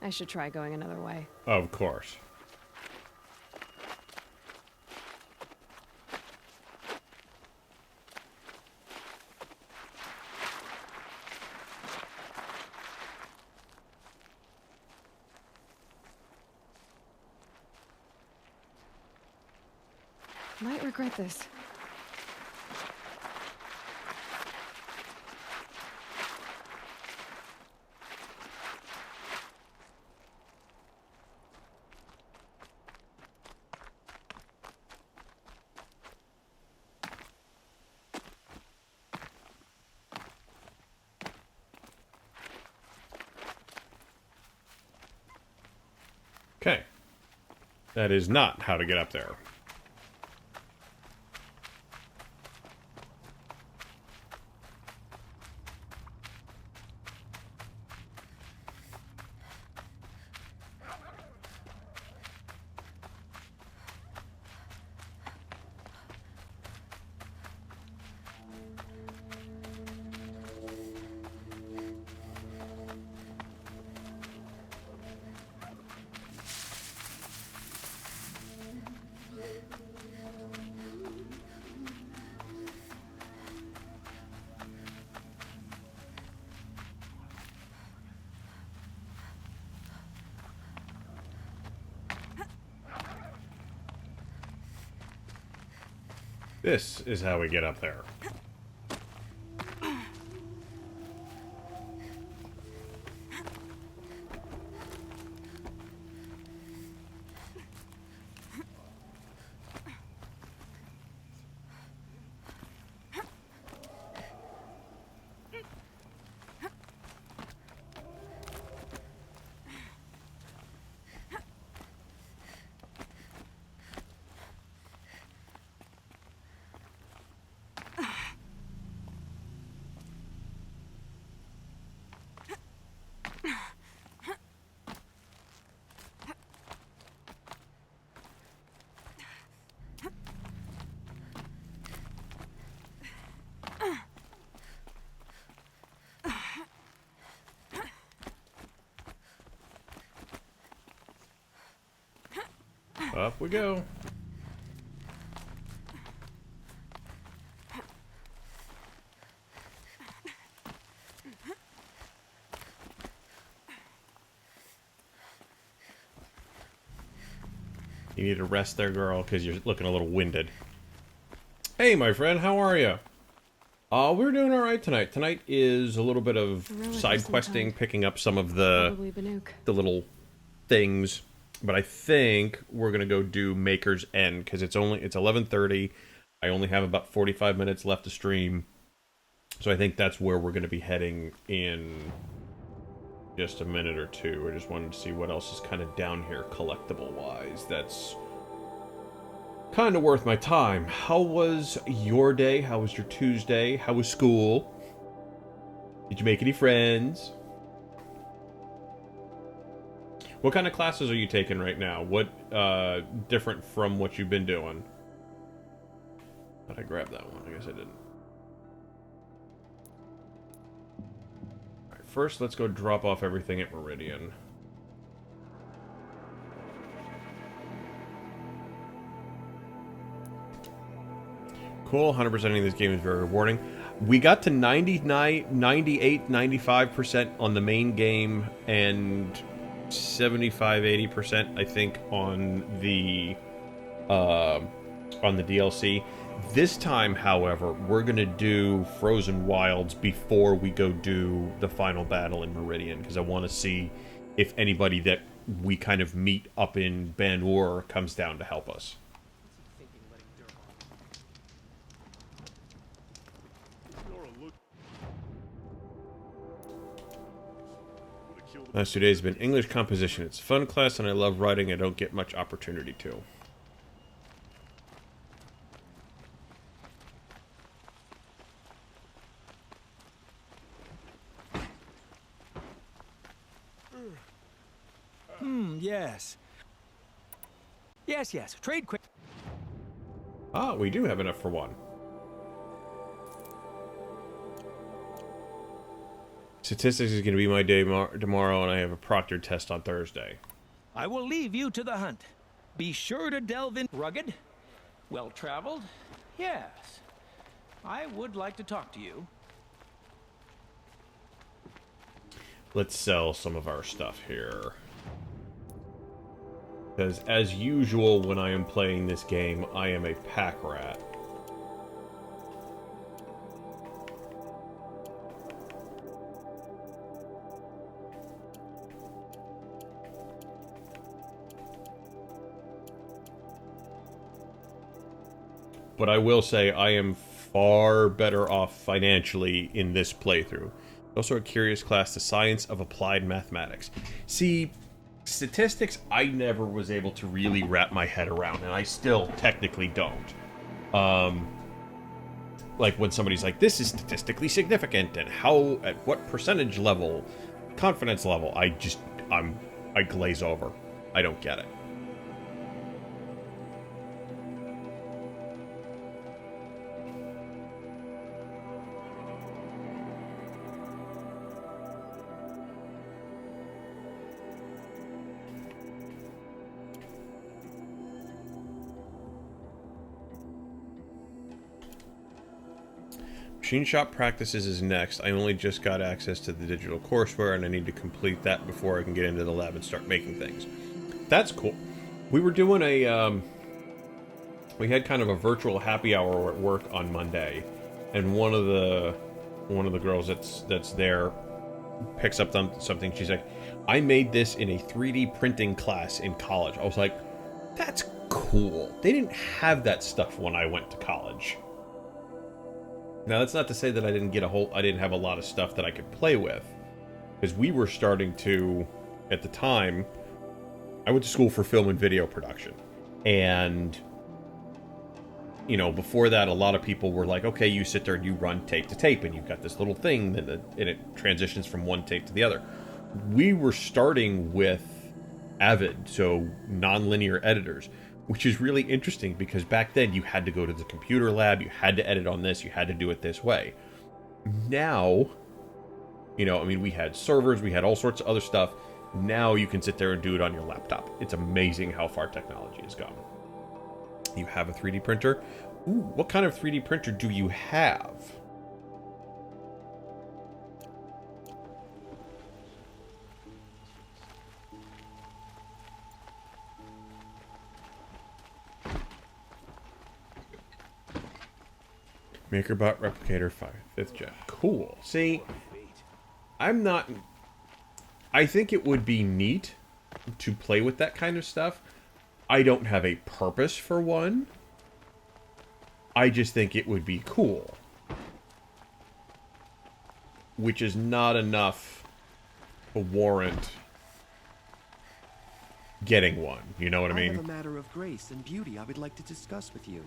I should try going another way. Of course. Might regret this. Okay. That is not how to get up there. This is how we get up there. Up we go. You need to rest there, girl, because you're looking a little winded. Hey, my friend, how are you? We're doing all right tonight. Tonight is a little bit of side questing, picking up some of the little things. But I think we're gonna go do Maker's End because it's 11:30. I only have about 45 minutes left to stream, so I think that's where we're gonna be heading in just a minute or two. I just wanted to see what else is kind of down here collectible wise. That's kind of worth my time. How was your day? How was your Tuesday? How was school? Did you make any friends? What kind of classes are you taking right now? What, different from what you've been doing? Did I grab that one? I guess I didn't. Alright, first let's go drop off everything at Meridian. Cool, 100%ing this game is very rewarding. We got to 99, 98, 95% on the main game, and 75-80% I think on the DLC. This time, however, we're gonna do Frozen Wilds before we go do the final battle in Meridian, because I want to see if anybody that we kind of meet up in Ban-Ur comes down to help us. Last 2 days have been English composition. It's a fun class and I love writing. I don't get much opportunity to. Yes. Yes. Trade quick. Ah, we do have enough for one. Statistics is going to be my day tomorrow, and I have a proctored test on Thursday. I will leave you to the hunt. Be sure to delve in. Rugged? Well-traveled? Yes. I would like to talk to you. Let's sell some of our stuff here. Because, as usual, when I am playing this game, I am a pack rat. But I will say I am far better off financially in this playthrough. Also a curious class, the science of applied mathematics. See, statistics I never was able to really wrap my head around, and I still technically don't. Like when somebody's like, this is statistically significant, and how, at what percentage level, confidence level, I glaze over. I don't get it. Machine Shop Practices is next. I only just got access to the digital courseware, and I need to complete that before I can get into the lab and start making things. That's cool. We were doing a we had kind of a virtual happy hour at work on Monday, and one of the girls that's there picks up something. She's like, I made this in a 3D printing class in college. I was like, that's cool. They didn't have that stuff when I went to college. Now, that's not to say that I didn't have a lot of stuff that I could play with, because we were starting to, at the time, I went to school for film and video production, and you know, before that, a lot of people were like, okay, you sit there and you run tape to tape, and you've got this little thing, and it transitions from one tape to the other. We were starting with Avid, so non-linear editors, which is really interesting because back then you had to go to the computer lab, you had to edit on this, you had to do it this way. Now, you know, I mean, we had servers, we had all sorts of other stuff. Now you can sit there and do it on your laptop. It's amazing how far technology has gone. You have a 3D printer? Ooh, what kind of 3D printer do you have? MakerBot Replicator 5th gen. Cool. See, I think it would be neat to play with that kind of stuff. I don't have a purpose for one. I just think it would be cool. Which is not enough to warrant getting one. You know what I mean? I have a matter of grace and beauty I would like to discuss with you.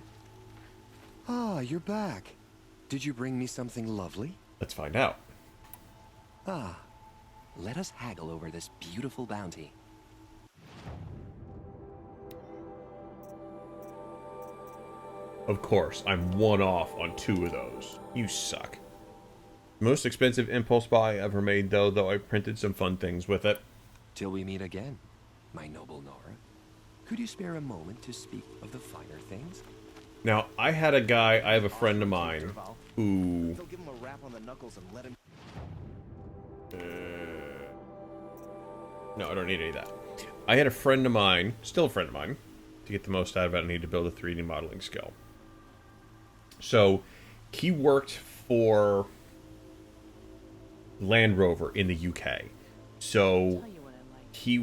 Ah, you're back. Did you bring me something lovely? Let's find out. Ah, let us haggle over this beautiful bounty. Of course, I'm one off on 2 of those. You suck. Most expensive impulse buy ever made, though I printed some fun things with it. Till we meet again, my noble Nora. Could you spare a moment to speak of the finer things? Now, I have a friend of mine who... Give him a rap on the knuckles and let him... No, I don't need any of that. I had a friend of mine, still a friend of mine, to get the most out of it, I need to build a 3D modeling skill. So, he worked for Land Rover in the UK. So, he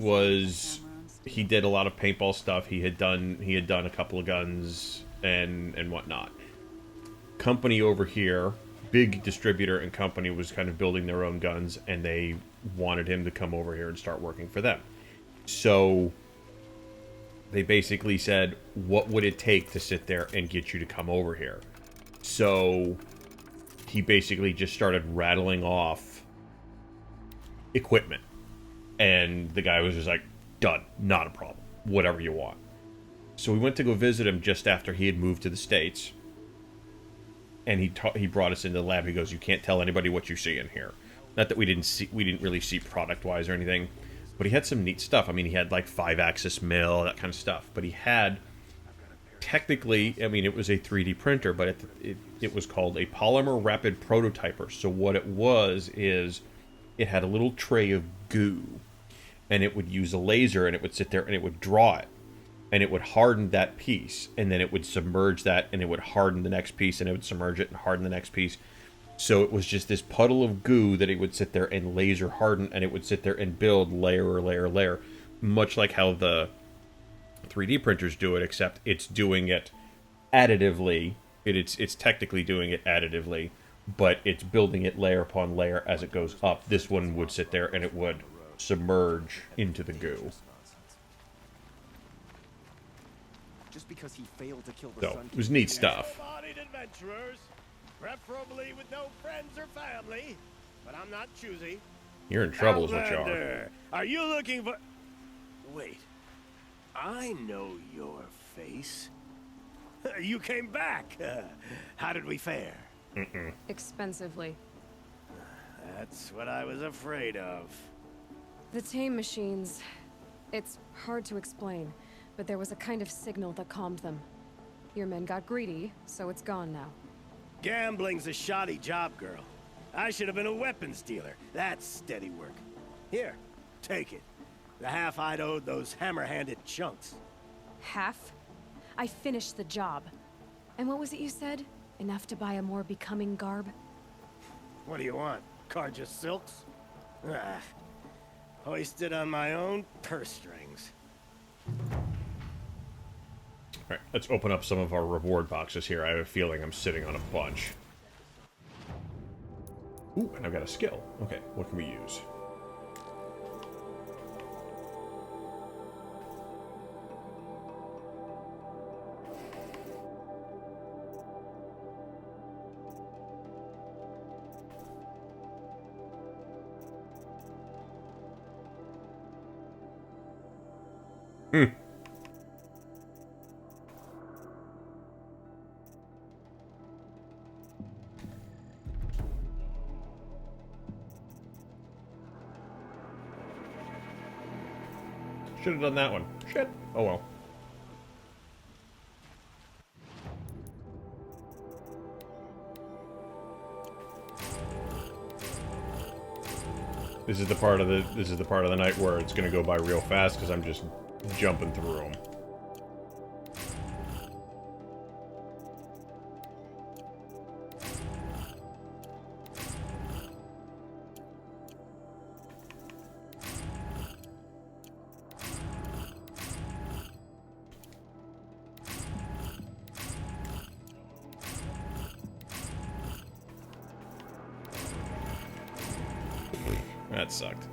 did a lot of paintball stuff. He had done a couple of guns and whatnot. Company over here, big distributor and company, was kind of building their own guns, and they wanted him to come over here and start working for them. So they basically said, what would it take to sit there and get you to come over here? So he basically just started rattling off equipment, and the guy was just like, done, not a problem, whatever you want. So we went to go visit him just after he had moved to the States, and he brought us into the lab. He goes, you can't tell anybody what you see in here. Not that we didn't really see product-wise or anything, but he had some neat stuff. I mean, he had like 5-axis mill, that kind of stuff. But he had, technically, I mean, it was a 3D printer, but it was called a polymer rapid prototyper. So what it was is it had a little tray of goo, and it would use a laser, and it would sit there and it would draw it, and it would harden that piece, and then it would submerge that, and it would harden the next piece, and it would submerge it and harden the next piece. So it was just this puddle of goo that it would sit there and laser harden, and it would sit there and build layer or layer or layer, much like how the 3D printers do it, except it's doing it additively. It's technically doing it additively, but it's building it layer upon layer as it goes up. This one would sit there and it would submerge into the goo. Just because he failed to kill the So sun. it was neat stuff. Able-bodied adventurers, preferably with no friends or family, but I'm not choosy. You're in trouble is what you are. Outlander, are you looking for... Wait, I know your face. You came back. How did we fare? Expensively. That's what I was afraid of. The tame machines. It's hard to explain, but there was a kind of signal that calmed them. Your men got greedy, so it's gone now. Gambling's a shoddy job, girl. I should have been a weapons dealer. That's steady work. Here, take it. The half I'd owed those hammer-handed chunks. Half? I finished the job. And what was it you said? Enough to buy a more becoming garb? What do you want? Car just silks? Ah, hoisted on my own purse strings. Alright, let's open up some of our reward boxes here. I have a feeling I'm sitting on a bunch. Ooh, and I've got a skill. Okay, what can we use? Should have done that one. Shit. Oh well. This is the part of the night where it's gonna go by real fast because I'm just jumping through them. That sucked.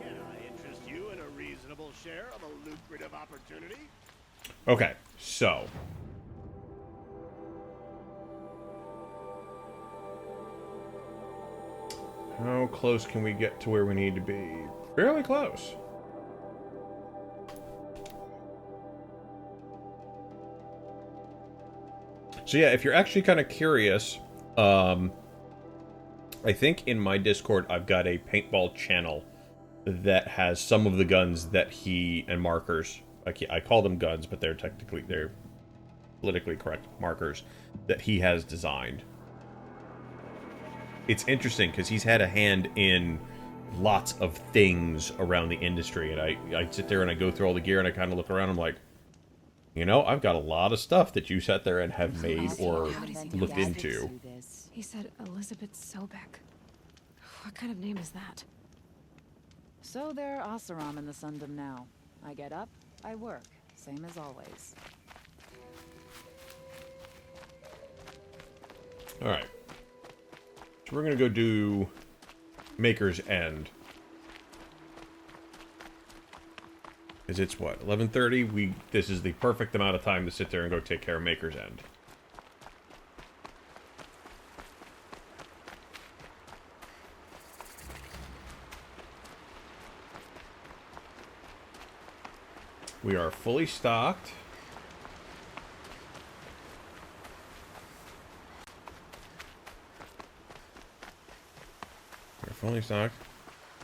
Can I interest you in a reasonable share of a lucrative opportunity? Okay, so. How close can we get to where we need to be? Fairly close. So yeah, if you're actually kind of curious, I think in my Discord I've got a paintball channel that has some of the guns that he and markers. I call them guns, but they're politically correct markers that he has designed. It's interesting because he's had a hand in lots of things around the industry, and I sit there and I go through all the gear and I kind of look around. I'm like, you know, I've got a lot of stuff that you sat there and have made or looked into. He said Elizabeth Sobek. What kind of name is that? So they're Oseram in the Sundom now. I get up, I work, same as always. Alright. So we're gonna go do Maker's End. Because it's what, 11:30? This is the perfect amount of time to sit there and go take care of Maker's End. We are fully stocked. We're fully stocked.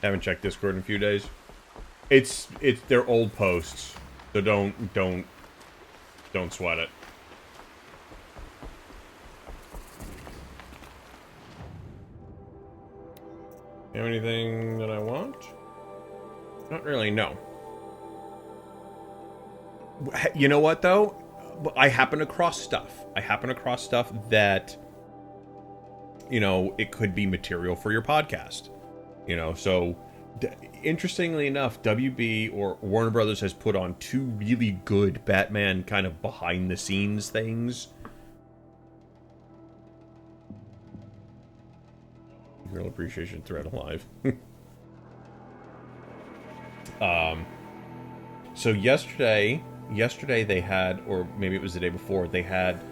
Haven't checked Discord in a few days. It's their old posts, so don't sweat it. Have anything that I want? Not really, no. You know what, though? I happen across stuff. That, you know, it could be material for your podcast. You know, so, interestingly enough, WB or Warner Brothers has put on 2 really good Batman kind of behind-the-scenes things. Girl Appreciation Thread alive. So yesterday they had, or maybe it was the day before, they had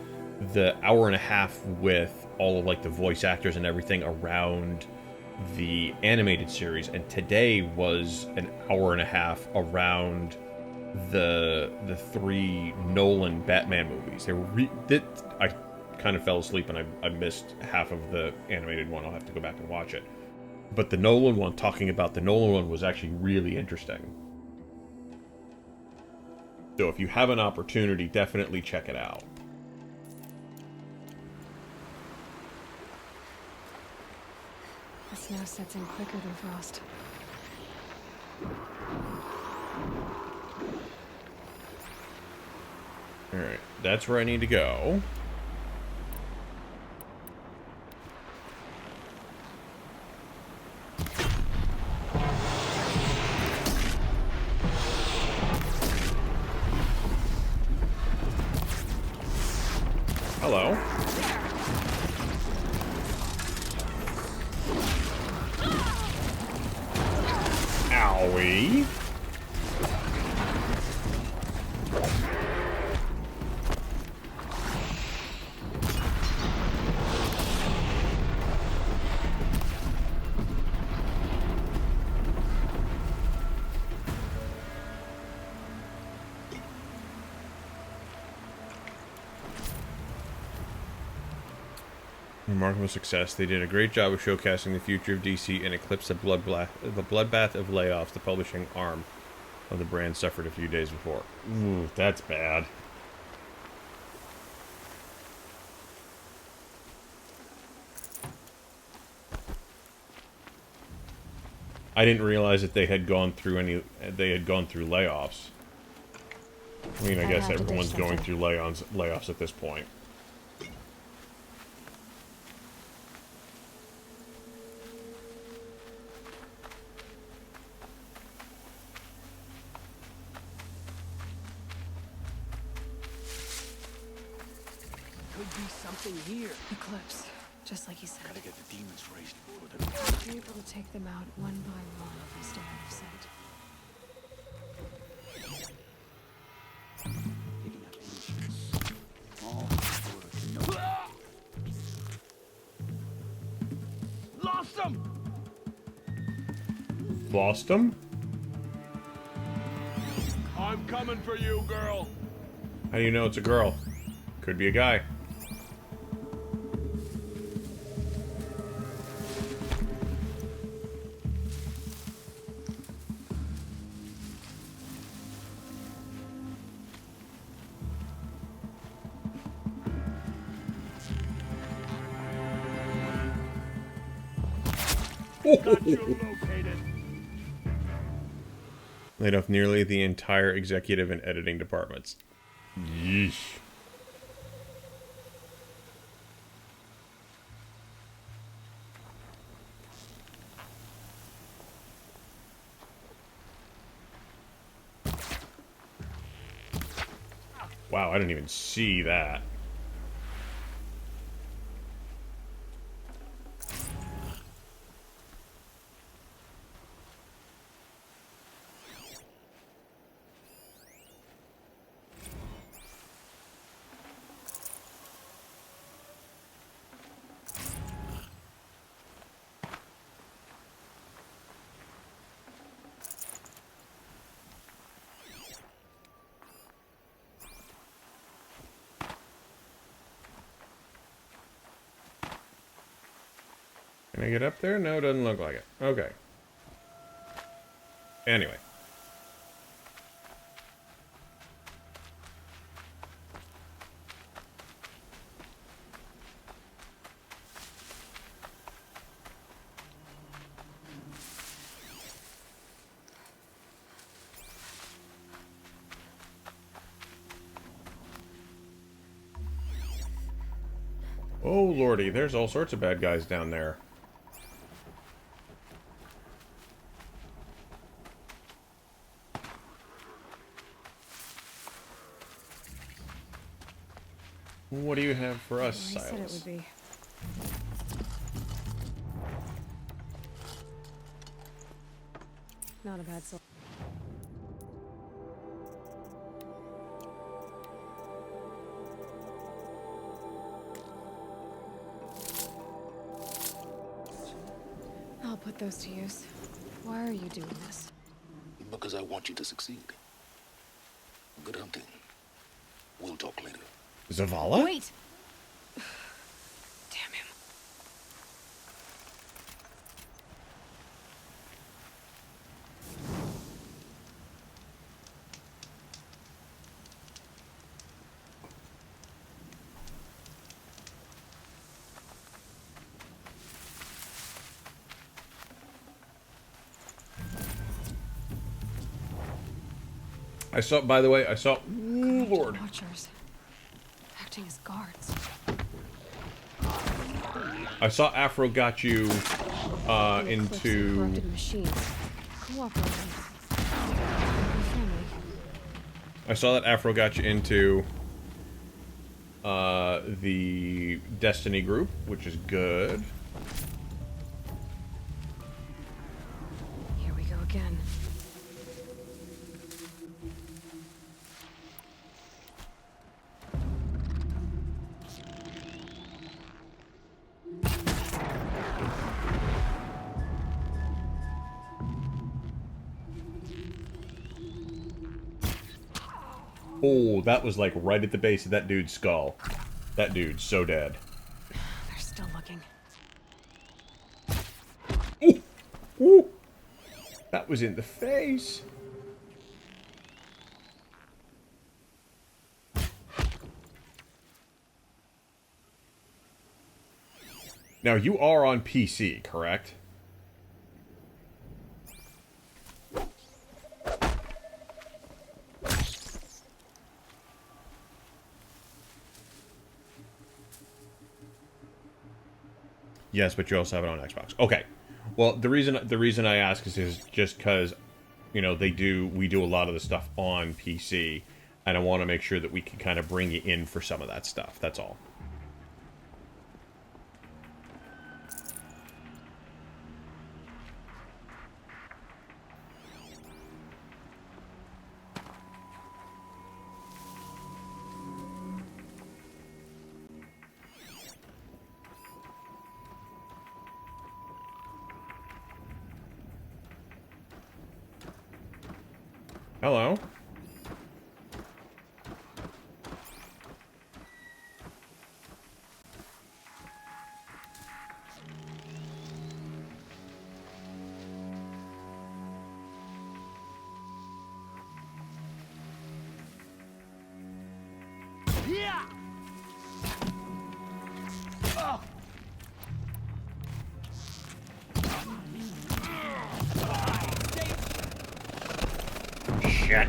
the hour and a half with all of like the voice actors and everything around the animated series, and today was an hour and a half around the 3 Nolan Batman movies. I kind of fell asleep and I missed half of the animated one. I'll have to go back and watch it. But the Nolan one, talking about the Nolan one, was actually really interesting. So if you have an opportunity, definitely check it out. The snow sets in quicker than frost. That's where I need to go. Hello. Owie. Remarkable success. They did a great job of showcasing the future of DC and eclipsed the bloodbath of layoffs the publishing arm of the brand suffered a few days before. Ooh, that's bad. I didn't realize that they had gone through layoffs. I mean, I guess everyone's going through layoffs at this point. Could be something here. Eclipse, just like you said. Gotta get the demons raised for them. We're able to take them out one by one if we stay out of sight. Picking up ancients. All word, no. Lost them! Lost them? I'm coming for you, girl. How do you know it's a girl? Could be a guy. Got you located. Laid off nearly the entire executive and editing departments. Yeesh. Wow, I didn't even see that. Can I get up there? No, doesn't look like it. Okay. Anyway. Oh, lordy, there's all sorts of bad guys down there. What do you have for us, Silas? I said it would be. Not a bad soul. I'll put those to use. Why are you doing this? Because I want you to succeed. Good hunting. We'll talk later. Zavala? Wait! Damn him. I saw, by the way, I saw... Ooh, Lord. Watchers. acting as guards. I saw Afro got you The Eclipse and corrupted machines. Cooperating. Family. I saw that Afro got you into the Destiny group, which is good. Here we go again. Oh, that was like right at the base of that dude's skull. That dude's so dead. They're still looking. Ooh! That was in the face. Now, you are on PC, correct? Yes, but you also have it on Xbox. Okay. Well, the reason I ask is just because, you know, we do a lot of the stuff on PC, and I want to make sure that we can kind of bring you in for some of that stuff. That's all. Hello. Yeah. Oh. Shit.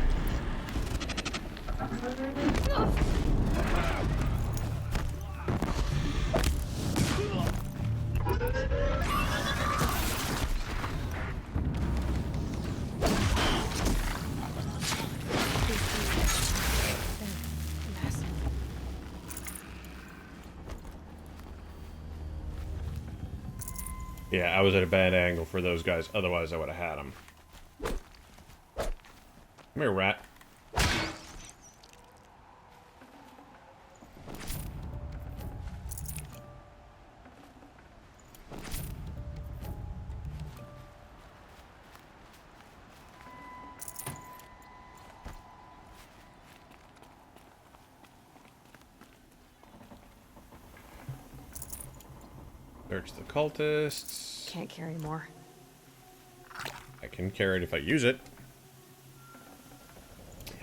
Yeah, I was at a bad angle for those guys. Otherwise, I would have had them. Come here, rat. Search the cultists. Can't carry more. I can carry it if I use it.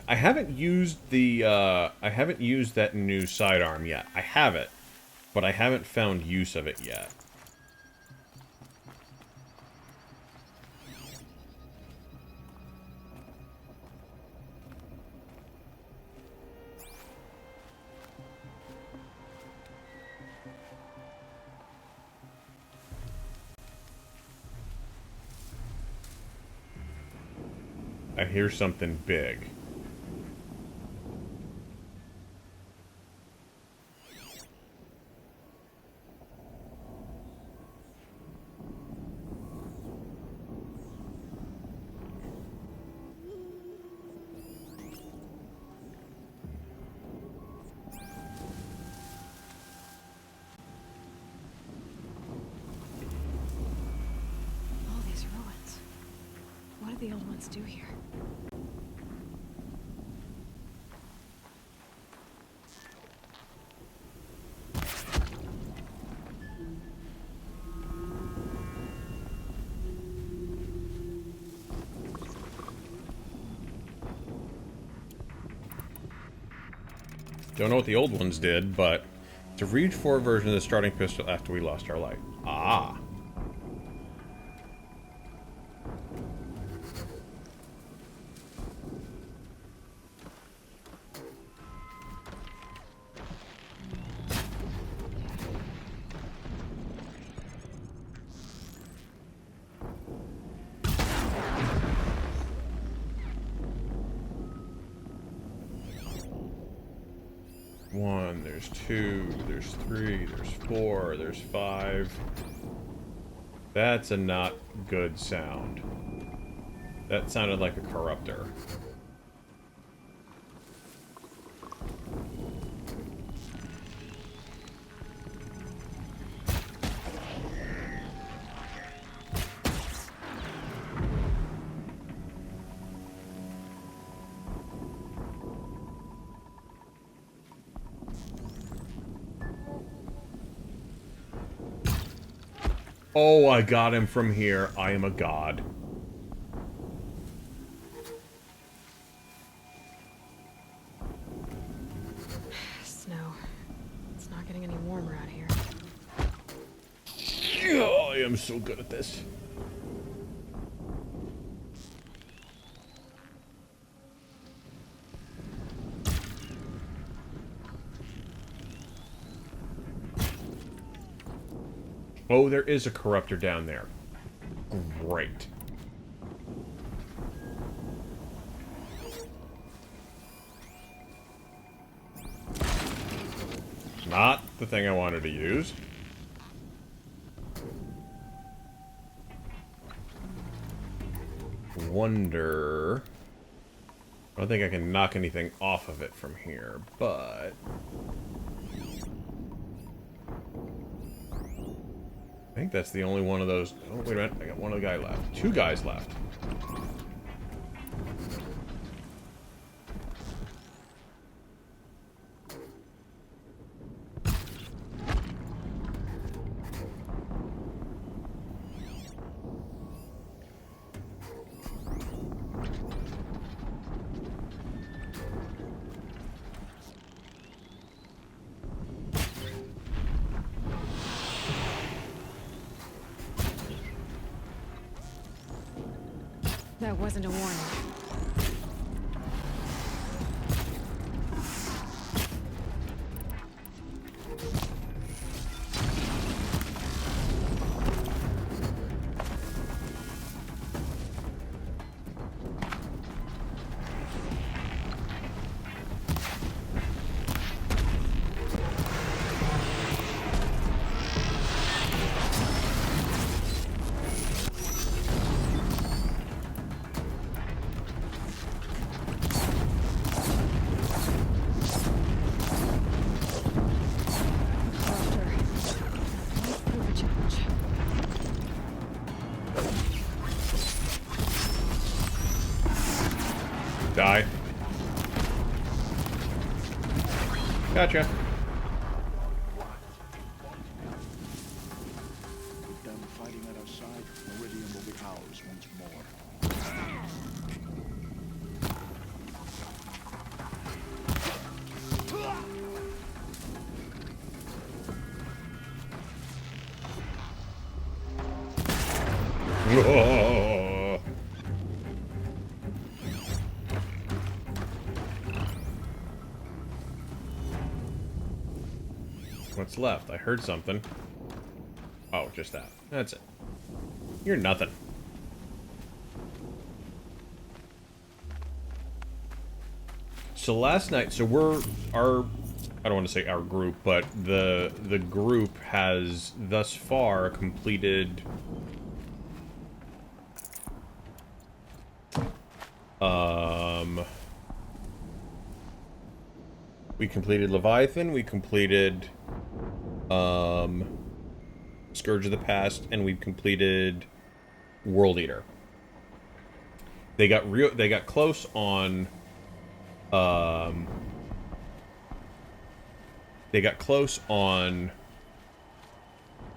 I haven't used the, I haven't used that new sidearm yet. I have it, but I haven't found use of it yet. I hear something big. All these ruins. What did the old ones do here? Don't know what the old ones did, but it's a Reach 4 version of the starting pistol after we lost our light. Ah. 1, there's 2, there's 3, there's 4, there's 5. That's a not good sound. That sounded like a corruptor. Oh, I got him from here. I am a god. Snow. It's not getting any warmer out here. Oh, I am so good at this. Oh, there is a corruptor down there. Great. Not the thing I wanted to use. Wonder... I don't think I can knock anything off of it from here, but... I think that's the only one of those... Oh, wait a minute. I got one of the guy left. 2 guys left. That wasn't a warning. Die. Gotcha. With them fighting at our side, Meridian will be ours once more. Whoa. What's left? I heard something. Oh, just that. That's it. You're nothing. So last night, so I don't want to say our group, but the group has thus far completed we completed Leviathan, we completed Scourge of the Past, and we've completed World Eater. They got close on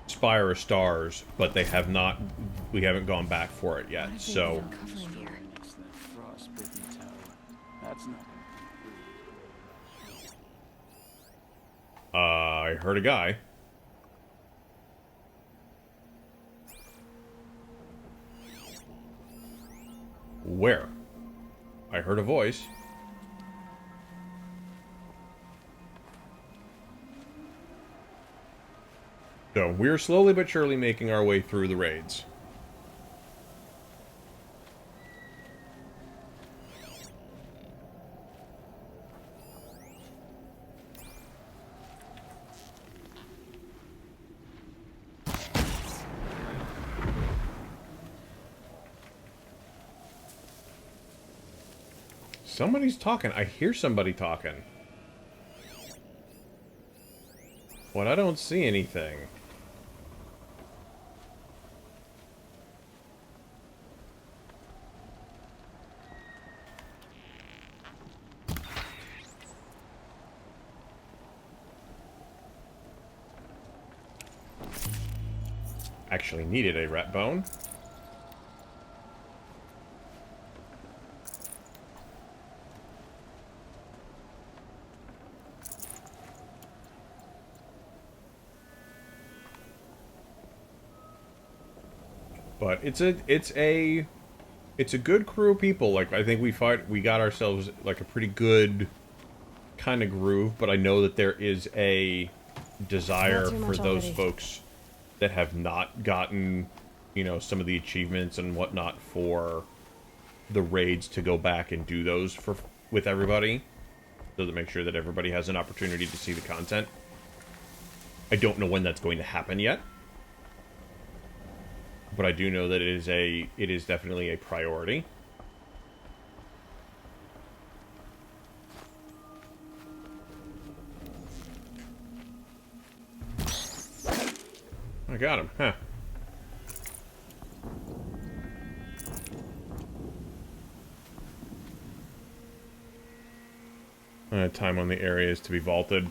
Spire of Stars, but we haven't gone back for it yet. So That's not. I heard a guy. Where? I heard a voice. So, we're slowly but surely making our way through the raids. Somebody's talking. I hear somebody talking. But I don't see anything. Actually needed a rat bone. But it's a good crew of people. Like, I think we got ourselves like a pretty good kind of groove, but I know that there is a desire for those folks that have not gotten, you know, some of the achievements and whatnot for the raids to go back and do those with everybody, so to make sure that everybody has an opportunity to see the content. I don't know when that's going to happen yet, but I do know that it is definitely a priority. I got him, huh? Time on the areas to be vaulted.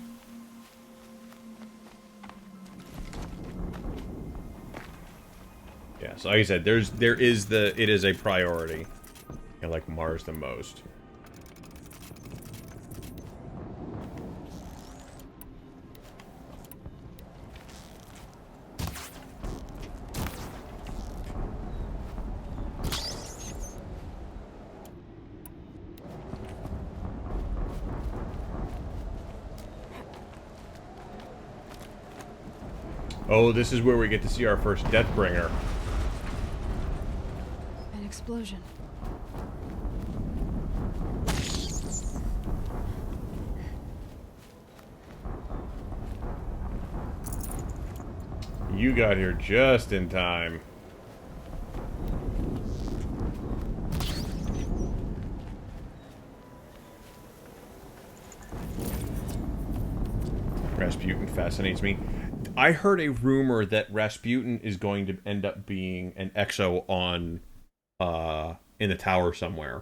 Yeah, so like I said, it is a priority. I like Mars the most. Oh, this is where we get to see our first Deathbringer. An explosion. You got here just in time. Rasputin fascinates me. I heard a rumor that Rasputin is going to end up being an exo on, in the tower somewhere.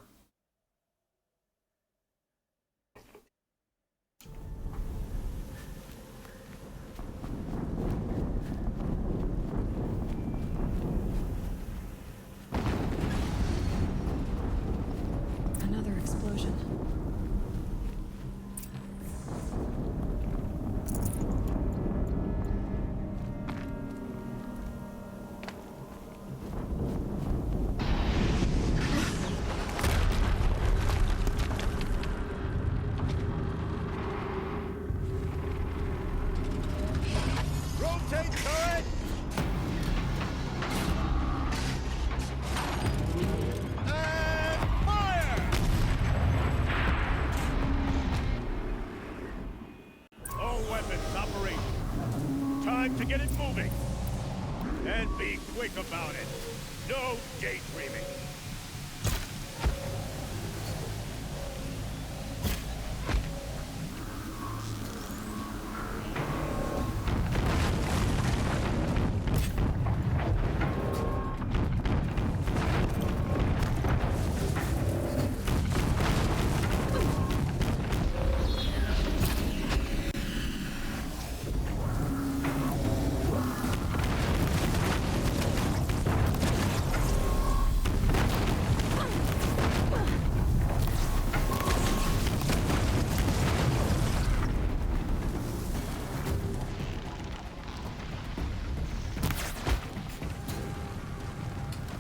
Another explosion. Rotate turret! And fire! All weapons operational. Time to get it moving. And be quick about it. No daydreaming.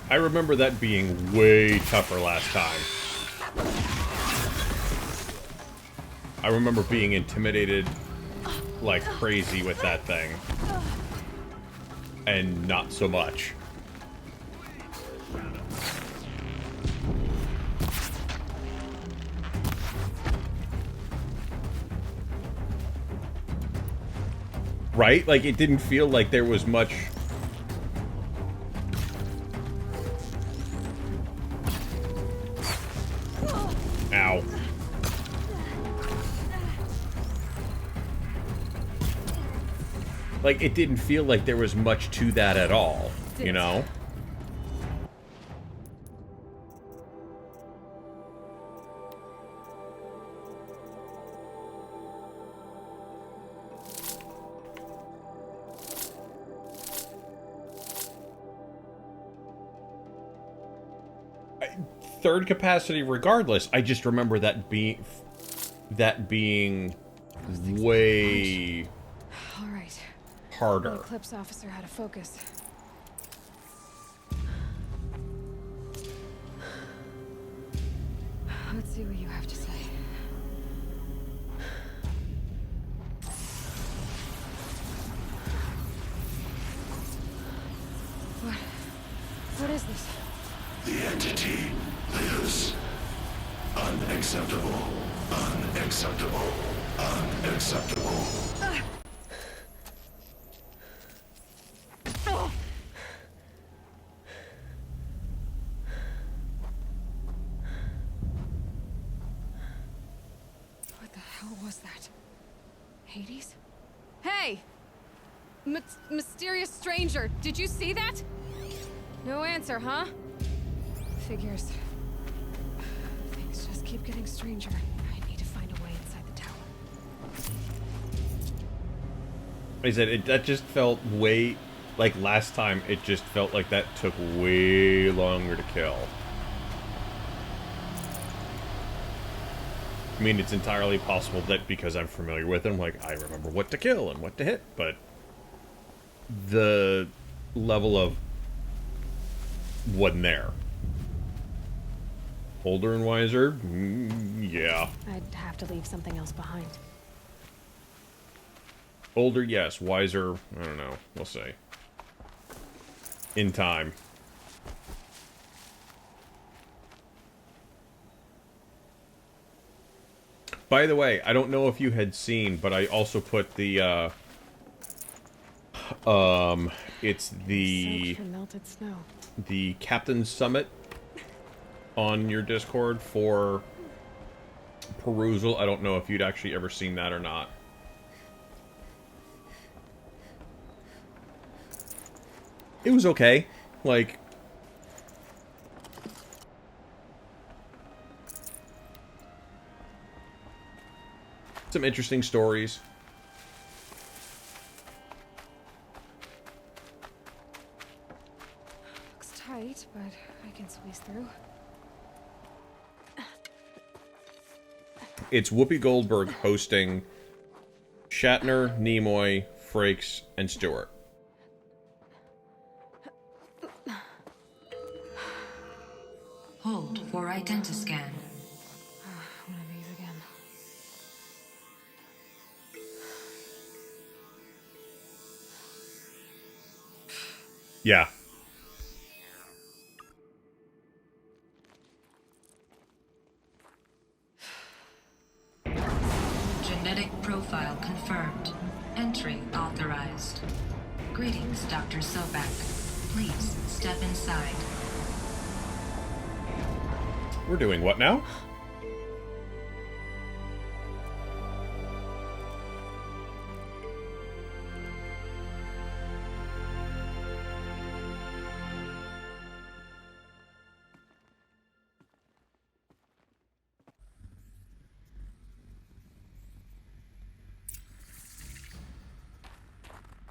I remember that being way tougher last time. I remember being intimidated like crazy with that thing. And not so much. Right? Like, it didn't feel like there was much... Ow. like, it didn't feel like there was much to that at all, you know? Third capacity regardless. I just remember that being way All right. harder. The Eclipse officer had to focus. Let's see what you have to say. What is this? The entity lives. Unacceptable. Unacceptable. Unacceptable. What the hell was that? Hades? Hey! Mysterious stranger, did you see that? No answer, huh? Figures. Things just keep getting stranger. I need to find a way inside the tower. I said, that just felt way... Like, last time, it just felt like that took way longer to kill. I mean, it's entirely possible that because I'm familiar with him, like, I remember what to kill and what to hit, but... The level of... wasn't there. Older and wiser? Yeah. I'd have to leave something else behind. Older, yes. Wiser, I don't know. We'll see. In time. By the way, I don't know if you had seen, but I also put the, it's the... Soaked in melted snow. The Captain's Summit on your Discord for perusal. I don't know if you'd actually ever seen that or not. It was okay. Like... some interesting stories. Looks tight, but I can squeeze through. It's Whoopi Goldberg hosting Shatner, Nimoy, Frakes, and Stewart. Hold for identiscan. One of these again. Yeah. Genetic profile confirmed. Entry authorized. Greetings, Dr. Sobek. Please step inside. We're doing what now?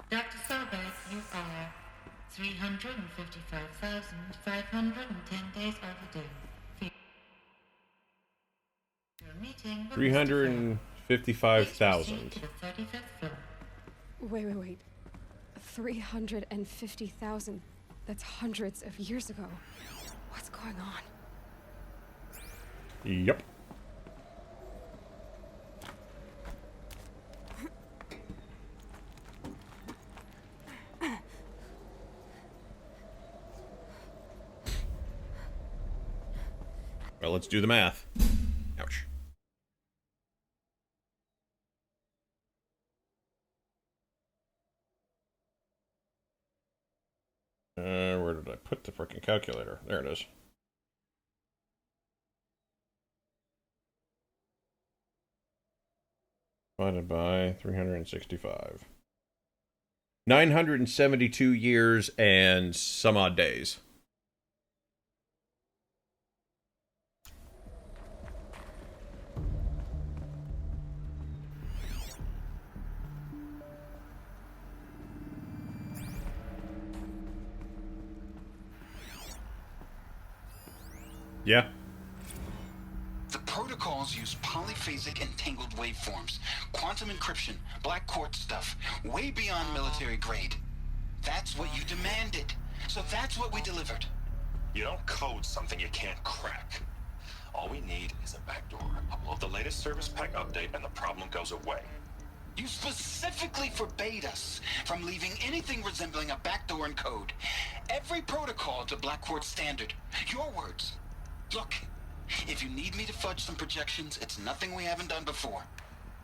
Dr. Sobek, you are 355,510 days overdue. Your meeting will 355,000. Wait. 350,000. That's hundreds of years ago. What's going on? Yep. Well, let's do the math. Ouch. Where did I put the frickin' calculator? There it is. Divided by 365. 972 years and some odd days. Yeah. The protocols use polyphasic entangled waveforms, quantum encryption, black quartz stuff, way beyond military grade. That's what you demanded. So that's what we delivered. You don't code something you can't crack. All we need is a backdoor. Upload the latest service pack update and the problem goes away. You specifically forbade us from leaving anything resembling a backdoor in code. Every protocol to black quartz standard. Your words. Look, if you need me to fudge some projections, it's nothing we haven't done before.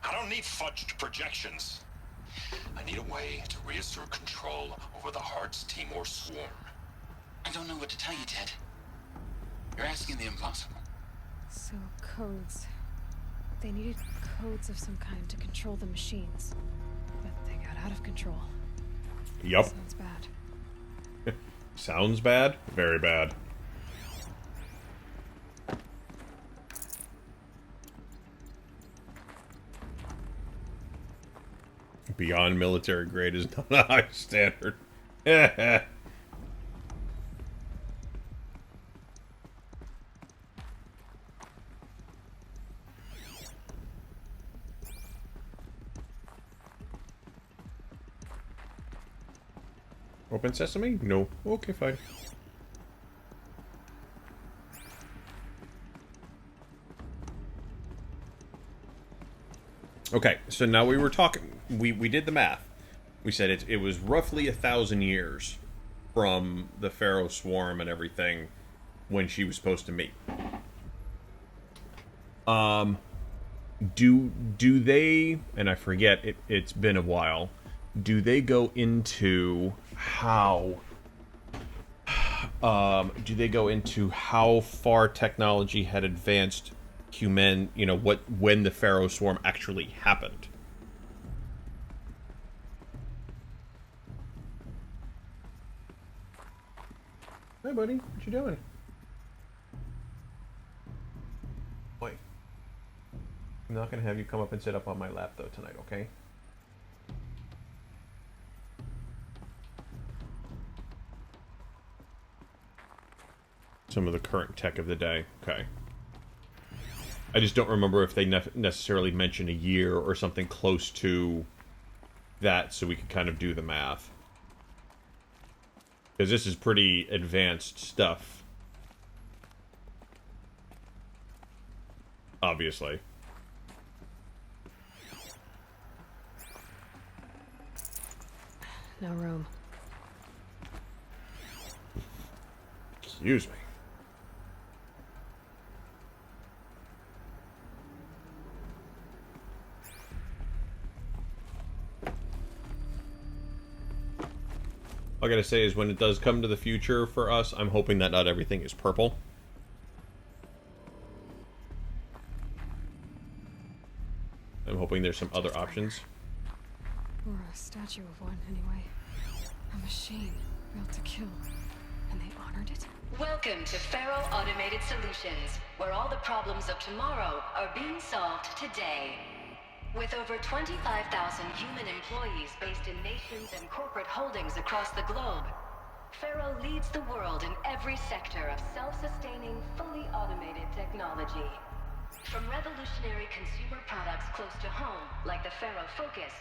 I don't need fudged projections. I need a way to reassert control over the Heart's Timor swarm. I don't know what to tell you, Ted. You're asking the impossible. So, codes. They needed codes of some kind to control the machines. But they got out of control. Yup. Sounds bad. Sounds bad? Very bad. Beyond military grade is not a high standard. Open sesame? No. Okay, fine. Okay, so now we were talking. We did the math. We said it was roughly 1,000 years from the Pharaoh swarm and everything when she was supposed to meet. Do they, and I forget, it's been a while, do they go into how far technology had advanced human, when the Pharaoh swarm actually happened? Hey buddy, what you doing? Wait. I'm not gonna have you come up and sit up on my lap though tonight, okay? Some of the current tech of the day. Okay. I just don't remember if they necessarily mention a year or something close to that, so we could kind of do the math. Because this is pretty advanced stuff. Obviously. No room. Excuse me. All I gotta say is when it does come to the future for us, I'm hoping that not everything is purple. I'm hoping there's some other options. Or a statue of one, anyway. A machine built to kill. And they honored it? Welcome to Faro Automated Solutions, where all the problems of tomorrow are being solved today. With over 25,000 human employees based in nations and corporate holdings across the globe, Faro leads the world in every sector of self-sustaining, fully automated technology. From revolutionary consumer products close to home, like the Faro Focus,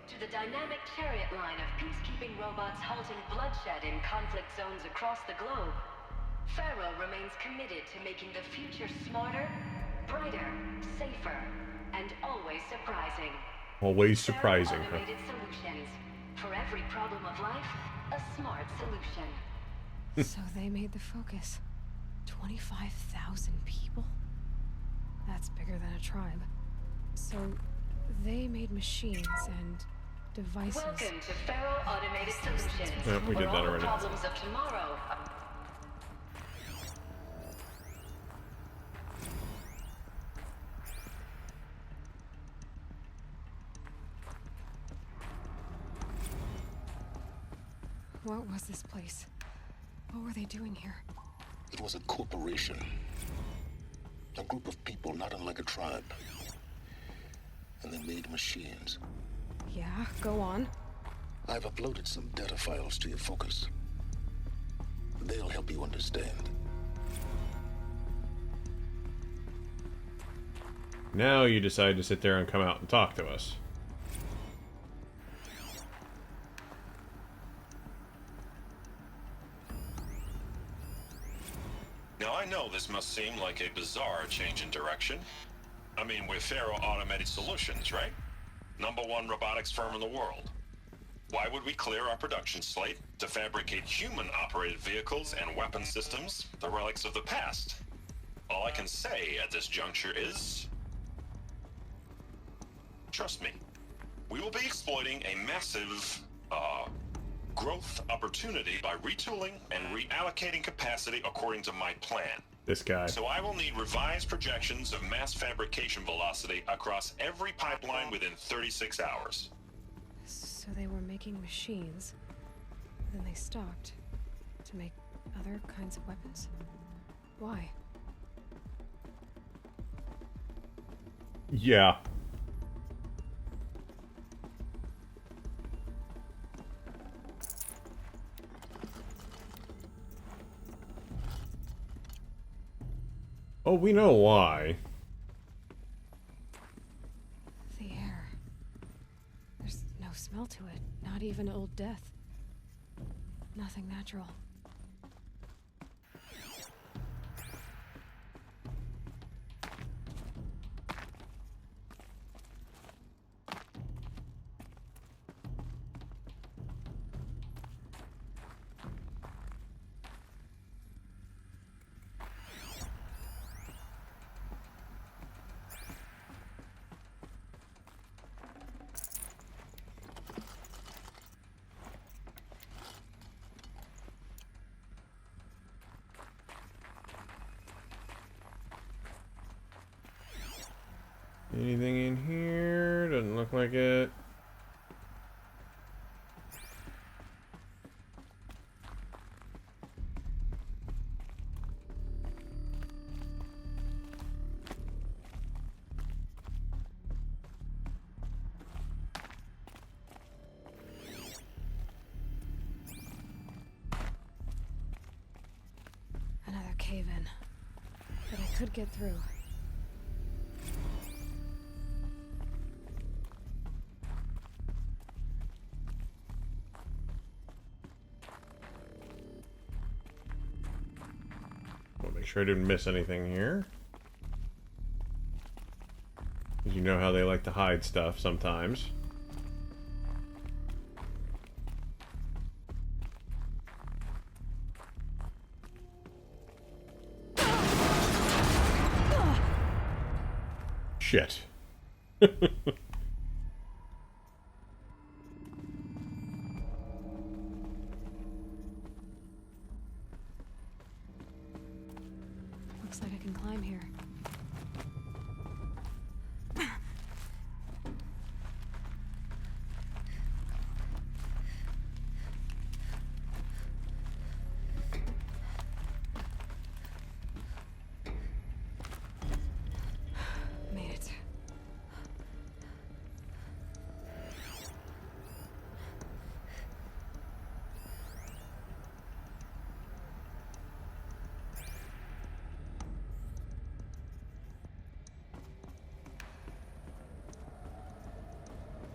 to the dynamic chariot line of peacekeeping robots halting bloodshed in conflict zones across the globe, Faro remains committed to making the future smarter, brighter, safer, and always surprising. Always surprising, huh? Automated solutions. For every problem of life, a smart solution. So they made the Focus. 25,000 people? That's bigger than a tribe. So they made machines and devices. Welcome to Faro Automated Solutions. Yeah, we did that all already. the problems of tomorrow. What was this place? What were they doing here? It was a corporation. A group of people not unlike a tribe. And they made machines. Yeah, go on. I've uploaded some data files to your focus. They'll help you understand. Now you decide to sit there and come out and talk to us. Now I know this must seem like a bizarre change in direction. I mean, we're Faro Automated Solutions, right? #1 robotics firm in the world. Why would we clear our production slate to fabricate human-operated vehicles and weapon systems, the relics of the past? All I can say at this juncture is... trust me, we will be exploiting a massive, growth opportunity by retooling and reallocating capacity according to my plan. This guy. So I will need revised projections of mass fabrication velocity across every pipeline within 36 hours. So they were making machines, then they stopped to make other kinds of weapons. Why? Yeah. Oh, we know why. The air. There's no smell to it, not even old death. Nothing natural. Anything in here? Doesn't look like it. Another cave-in. But I could get through. Make sure I didn't miss anything here. Because you know how they like to hide stuff sometimes. Shit. Looks like I can climb here. Made it.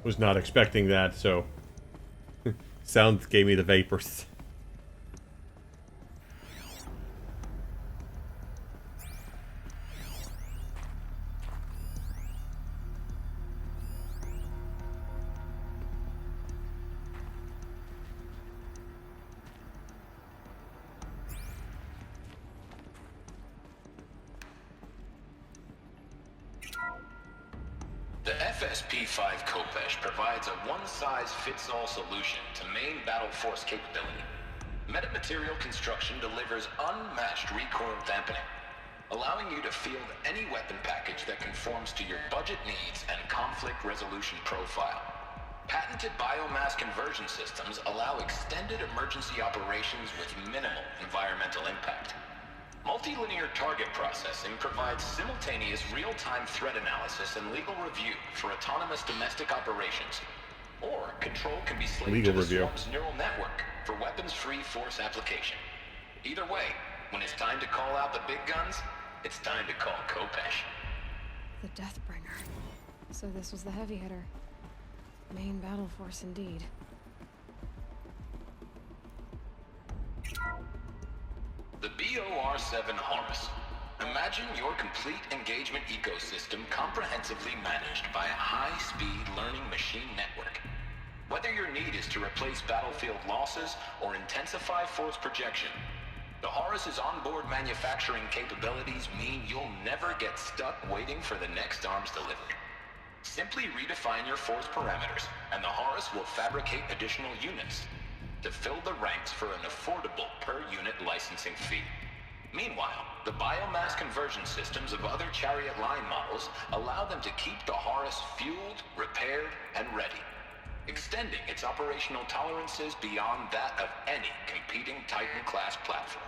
Was not expecting that, so sound gave me the vapors. The FSP-5 Kopesh provides a one-size-fits-all solution to main battle force capability. Metamaterial construction delivers unmatched recoil dampening, allowing you to field any weapon package that conforms to your budget needs and conflict resolution profile. Patented biomass conversion systems allow extended emergency operations with minimal environmental impact. Multilinear target processing provides simultaneous real-time threat analysis and legal review for autonomous domestic operations. Or control can be slaved to the swarm's neural network for weapons-free force application. Either way, when it's time to call out the big guns, it's time to call Kopesh. The Deathbringer. So this was the heavy hitter. Main battle force indeed. The BOR-7 Horus. Imagine your complete engagement ecosystem comprehensively managed by a high-speed learning machine network. Whether your need is to replace battlefield losses or intensify force projection, the Horus's onboard manufacturing capabilities mean you'll never get stuck waiting for the next arms delivery. Simply redefine your force parameters, and the Horus will fabricate additional units to fill the ranks for an affordable per-unit licensing fee. Meanwhile, the biomass conversion systems of other Chariot line models allow them to keep the Horus fueled, repaired, and ready, extending its operational tolerances beyond that of any competing Titan-class platform.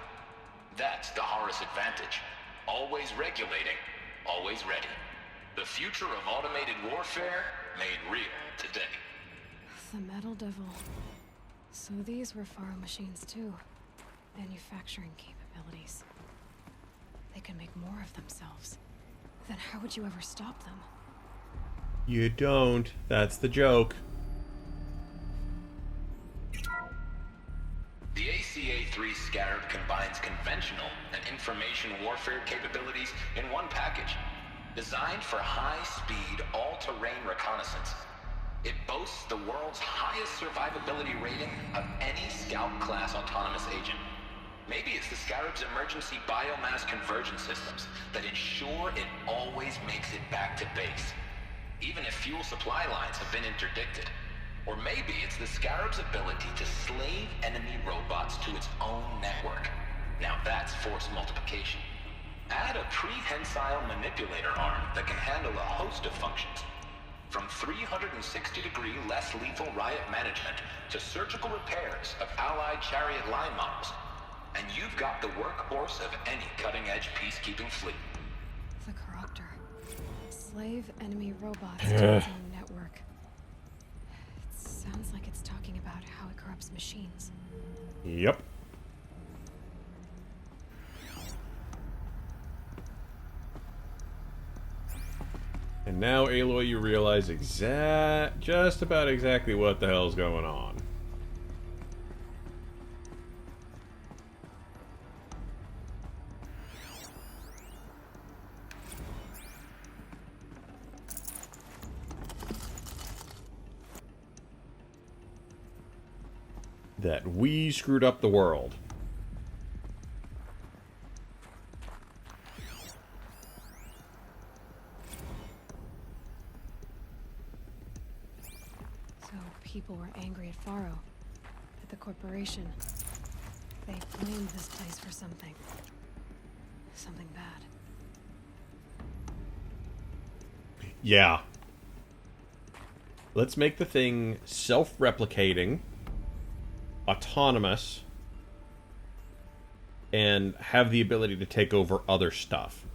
That's the Horus advantage. Always regulating, always ready. The future of automated warfare made real today. The Metal Devil. So these were Faro machines too. Manufacturing capabilities. They can make more of themselves. Then how would you ever stop them? You don't. That's the joke. The ACA-3 Scarab combines conventional and information warfare capabilities in one package. Designed for high-speed, all-terrain reconnaissance, it boasts the world's highest survivability rating of any Scout-class autonomous agent. Maybe it's the Scarab's emergency biomass conversion systems that ensure it always makes it back to base, even if fuel supply lines have been interdicted. Or maybe it's the Scarab's ability to slave enemy robots to its own network. Now that's force multiplication. Add a prehensile manipulator arm that can handle a host of functions, from 360-degree less lethal riot management to surgical repairs of allied Chariot line models, and you've got the workhorse of any cutting-edge peacekeeping fleet. The Corruptor. Slave enemy robots to its own network. It sounds like it's talking about how it corrupts machines. Yep. And now, Aloy, you realize just about exactly what the hell's going on. That we screwed up the world. People were angry at Faro, at the corporation. They blamed this place for something. Something bad. Yeah. Let's make the thing self-replicating, autonomous, and have the ability to take over other stuff.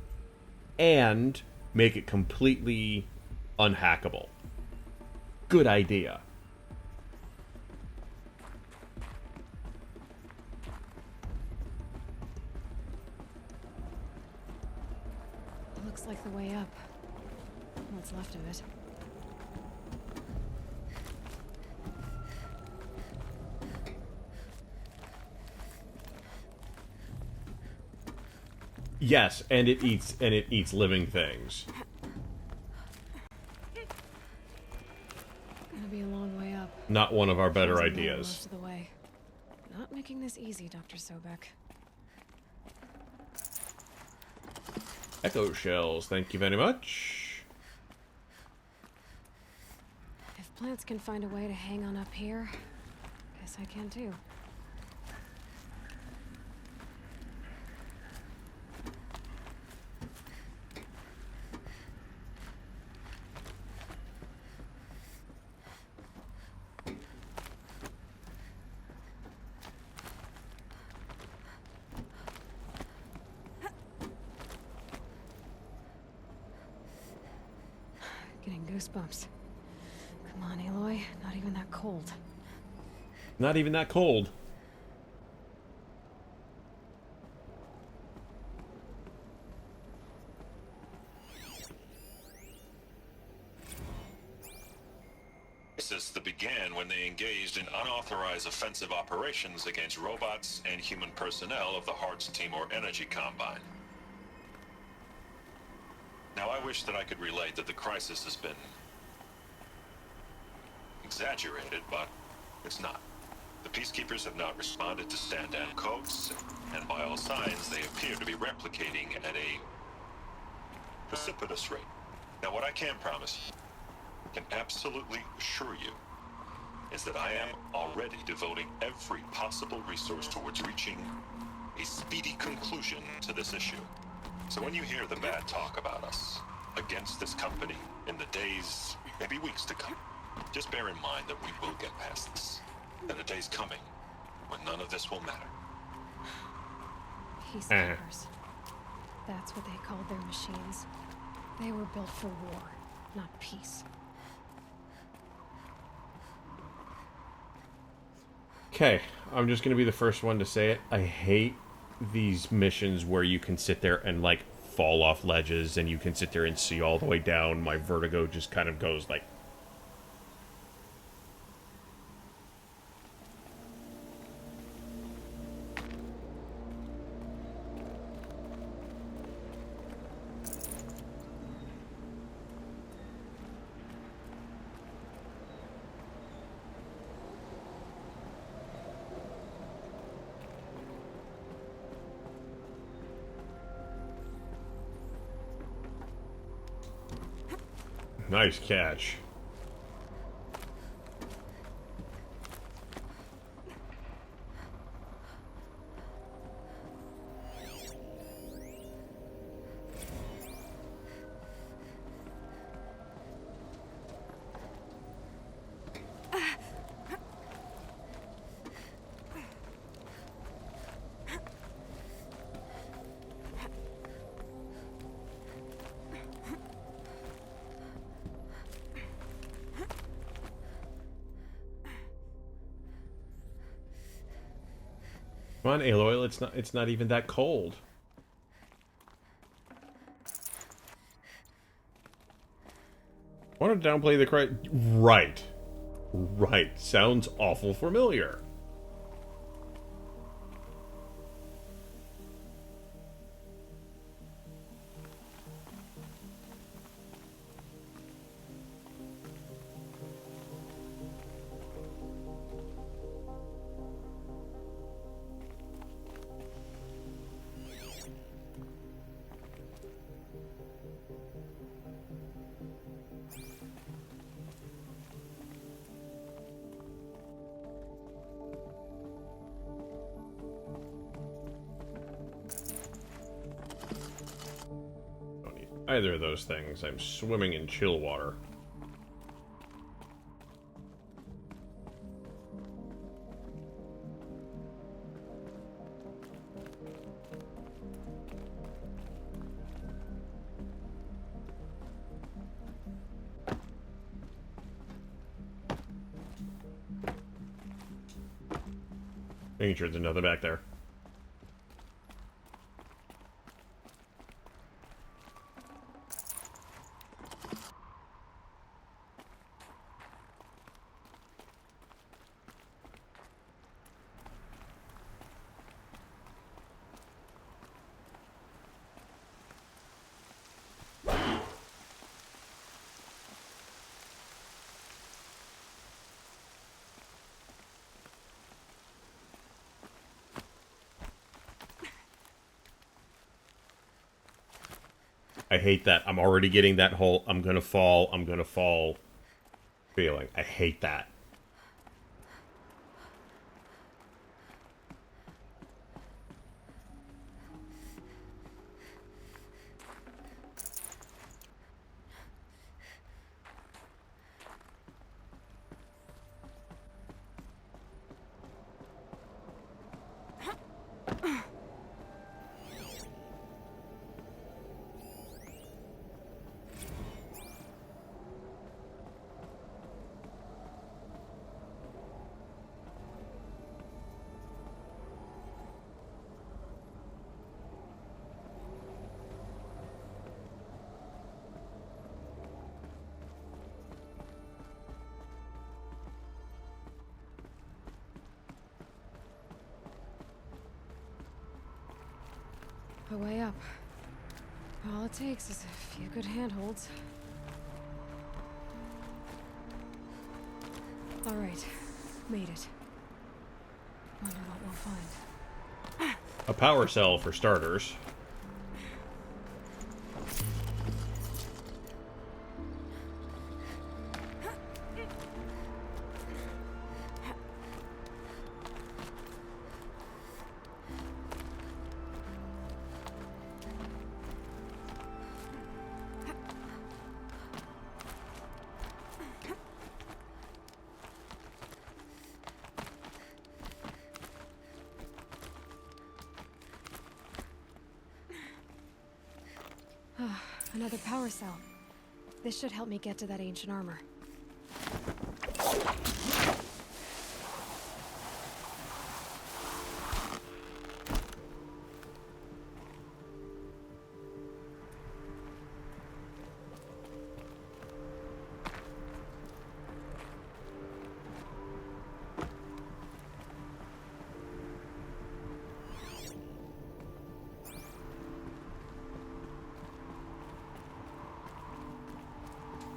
And make it completely unhackable. Good idea. Looks like the way up. What's left of it. Yes, and it eats living things. Gonna be a long way up. Not one of our better Closing down ideas. most of the way. Not making this easy, Dr. Sobek. Echo shells, thank you very much. If plants can find a way to hang on up here, guess I can too. goosebumps. Come on, Aloy. Not even that cold. Not even that cold. Crisis that began when they engaged in unauthorized offensive operations against robots and human personnel of the Hearts Timor Energy Combine. Now, I wish that I could relate that the crisis has been exaggerated, but it's not. The Peacekeepers have not responded to stand-down codes, and by all signs, they appear to be replicating at a precipitous rate. Now, what I can promise, can absolutely assure you, is that I am already devoting every possible resource towards reaching a speedy conclusion to this issue. So when you hear the bad talk about us against this company in the days, maybe weeks to come, just bear in mind that we will get past this. And a day's coming when none of this will matter. Peacekeepers. That's what they called their machines. They were built for war, not peace. Okay, I'm just gonna be the first one to say it. I hate these missions where you can sit there and, like, fall off ledges and you can sit there and see all the way down. My vertigo just kind of goes like... Nice catch. Come on, Aloy, it's not even that cold. Want to downplay the cry? Right. Right. Sounds awful familiar. Either of those things. I'm swimming in chill water. Making sure there's nothing back there. I hate that. I'm already getting that whole I'm gonna fall feeling. I hate that. a way up. All it takes is a few good handholds. All right, made it. Wonder what we'll find. A power cell for starters. Another power cell. This should help me get to that ancient armor.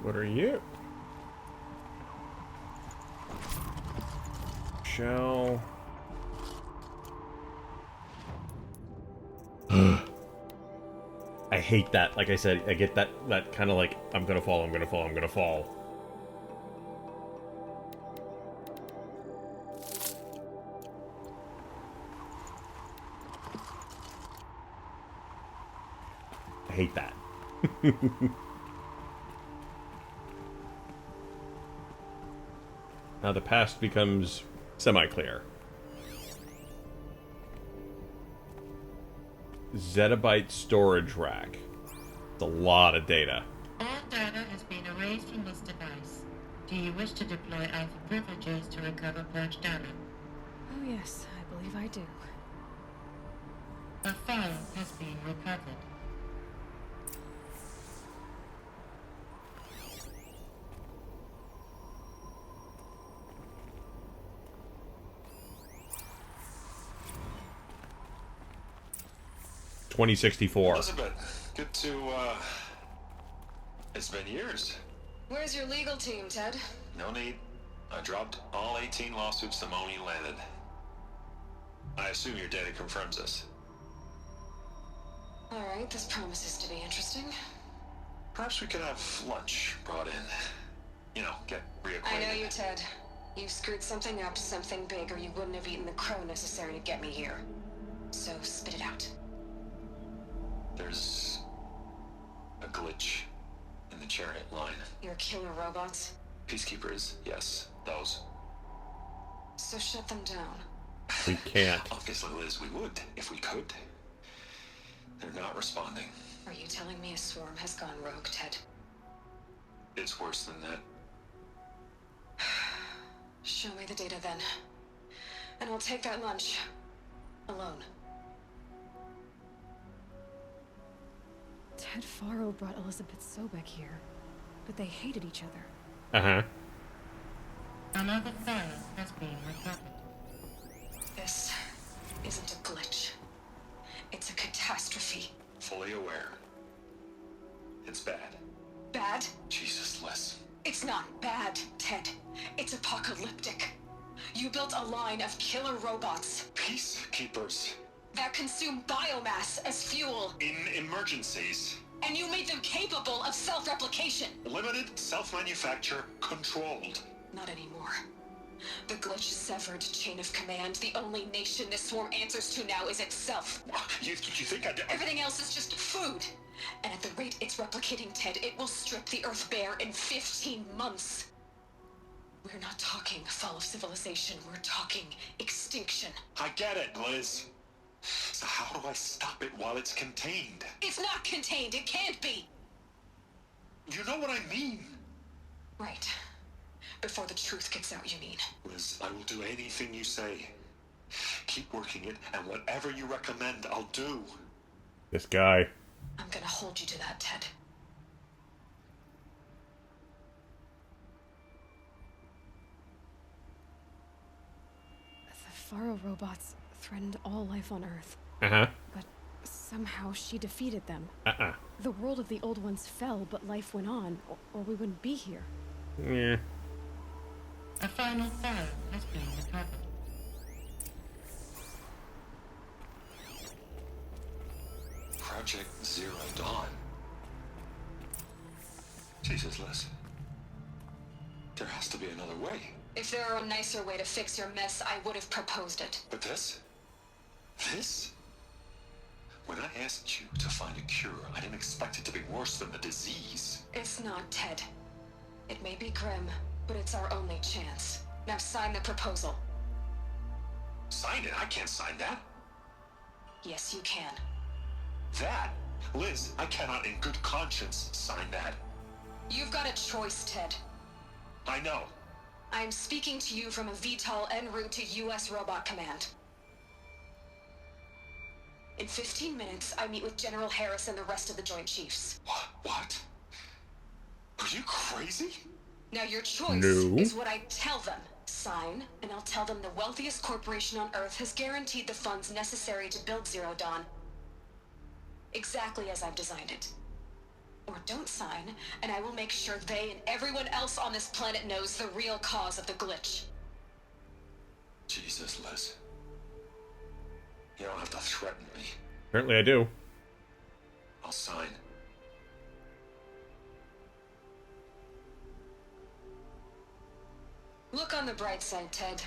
What are you? Shell. I hate that. Like I said, I get that kind of like, I'm gonna fall, I'm gonna fall, I'm gonna fall. I hate that. Now the past becomes semi-clear. Zettabyte storage rack. It's a lot of data. All data has been erased from this device. Do you wish to deploy Alpha privileges to recover purged data? Oh yes, I believe I do. A file has been recovered. $2064. Elizabeth, good to, it's been years. Where's your legal team, Ted? No need. I dropped all 18 lawsuits the moment you landed. I assume your data confirms this. Alright, this promises to be interesting. Perhaps we could have lunch brought in. You know, get reacquainted. I know you, Ted. You screwed something up, something big, or you wouldn't have eaten the crow necessary to get me here. So, spit it out. There's a glitch in the chariot line. Your killer robots? Peacekeepers, yes, those. So shut them down. We can't. Obviously, Liz, we would, if we could. They're not responding. Are you telling me a swarm has gone rogue, Ted? It's worse than that. Show me the data then. And I'll take that lunch. Alone. Ted Faro brought Elizabeth Sobek here, but they hated each other. Uh-huh. Another file has been recovered. This isn't a glitch. It's a catastrophe. Fully aware. It's bad. Bad? Jesus, Liz. It's not bad, Ted. It's apocalyptic. You built a line of killer robots. Peacekeepers. That consume biomass as fuel. In emergencies. And you made them capable of self-replication. Limited, self-manufacture, controlled. Not anymore. The glitch severed chain of command. The only nation this swarm answers to now is itself. You think I did? Everything else is just food. And at the rate it's replicating, Ted, it will strip the Earth bare in 15 months. We're not talking fall of civilization. We're talking extinction. I get it, Liz. So how do I stop it while it's contained? It's not contained. It can't be. You know what I mean. Right. Before the truth gets out, you mean? Liz, I will do anything you say. Keep working it, and whatever you recommend, I'll do. This guy. I'm gonna hold you to that, Ted. The Faro robots threatened all life on Earth. Uh-huh. But somehow she defeated them. Uh-uh. The world of the old ones fell, but life went on, or we wouldn't be here. Yeah. A final file has been recovered. Project Zero Dawn. Jesus, Liz. There has to be another way. If there were a nicer way to fix your mess, I would have proposed it. But this? This? When I asked you to find a cure, I didn't expect it to be worse than the disease. It's not, Ted. It may be grim, but it's our only chance. Now sign the proposal. Sign it? I can't sign that. Yes, you can. That? Liz, I cannot in good conscience sign that. You've got a choice, Ted. I know. I am speaking to you from a VTOL en route to U.S. Robot Command. In 15 minutes, I meet with General Harris and the rest of the Joint Chiefs. What? Are you crazy? Now your choice is what I tell them. Sign, and I'll tell them the wealthiest corporation on Earth has guaranteed the funds necessary to build Zero Dawn. Exactly as I've designed it. Or don't sign, and I will make sure they and everyone else on this planet knows the real cause of the glitch. Jesus, Liz. You don't have to threaten me. Apparently I do. I'll sign. Look on the bright side, Ted.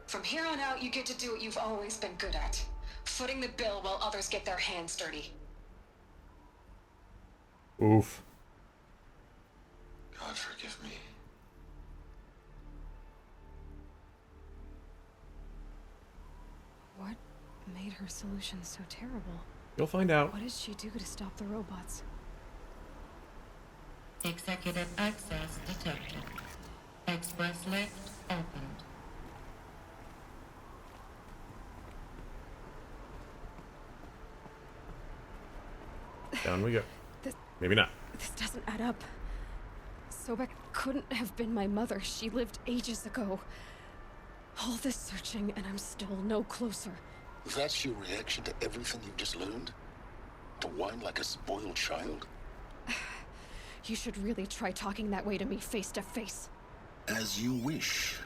From here on out, you get to do what you've always been good at. Footing the bill while others get their hands dirty. Oof. God forgive me. What made her solution so terrible? You'll find out. What did she do to stop the robots? Executive access detected. Express lift opened. Down we go. Maybe not. This doesn't add up. Sobek couldn't have been my mother. She lived ages ago. All this searching, and I'm still no closer. That's your reaction to everything you've just learned? To whine like a spoiled child? You should really try talking that way to me face to face. As you wish.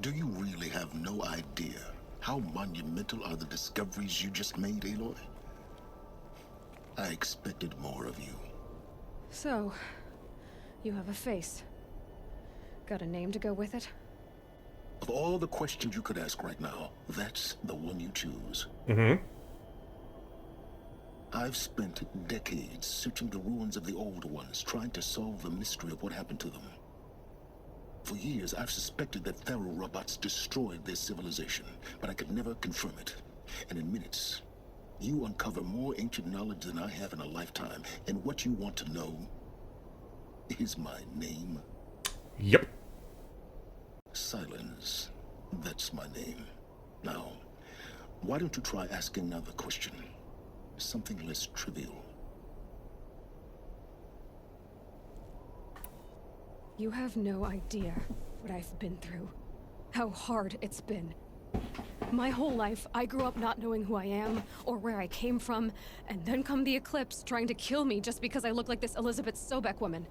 Do you really have no idea how monumental are the discoveries you just made, Aloy? I expected more of you. So, you have a face. Got a name to go with it? Of all the questions you could ask right now, that's the one you choose. Mm-hmm. I've spent decades searching the ruins of the old ones, trying to solve the mystery of what happened to them. For years, I've suspected that Faro robots destroyed their civilization, but I could never confirm it. And in minutes, you uncover more ancient knowledge than I have in a lifetime. And what you want to know is my name. Yep. Silence. That's my name. Now, why don't you try asking another question? Something less trivial. You have no idea what I've been through. How hard it's been. My whole life, I grew up not knowing who I am or where I came from, and then come the Eclipse trying to kill me just because I look like this Elizabeth Sobek woman.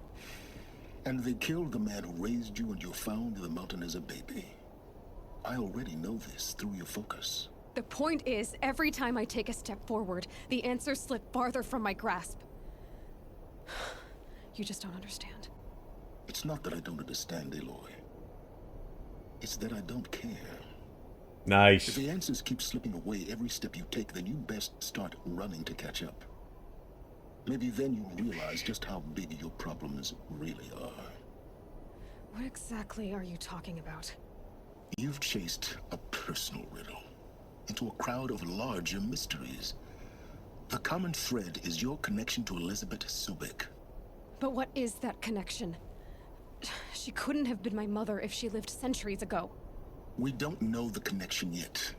And they killed the man who raised you and you found in the mountain as a baby. I already know this through your focus. The point is, every time I take a step forward, the answers slip farther from my grasp. You just don't understand. It's not that I don't understand, Aloy. It's that I don't care. Nice. If the answers keep slipping away every step you take, then you best start running to catch up. Maybe then you'll realize just how big your problems really are. What exactly are you talking about? You've chased a personal riddle into a crowd of larger mysteries. The common thread is your connection to Elizabeth Sobek. But what is that connection? She couldn't have been my mother if she lived centuries ago. We don't know the connection yet.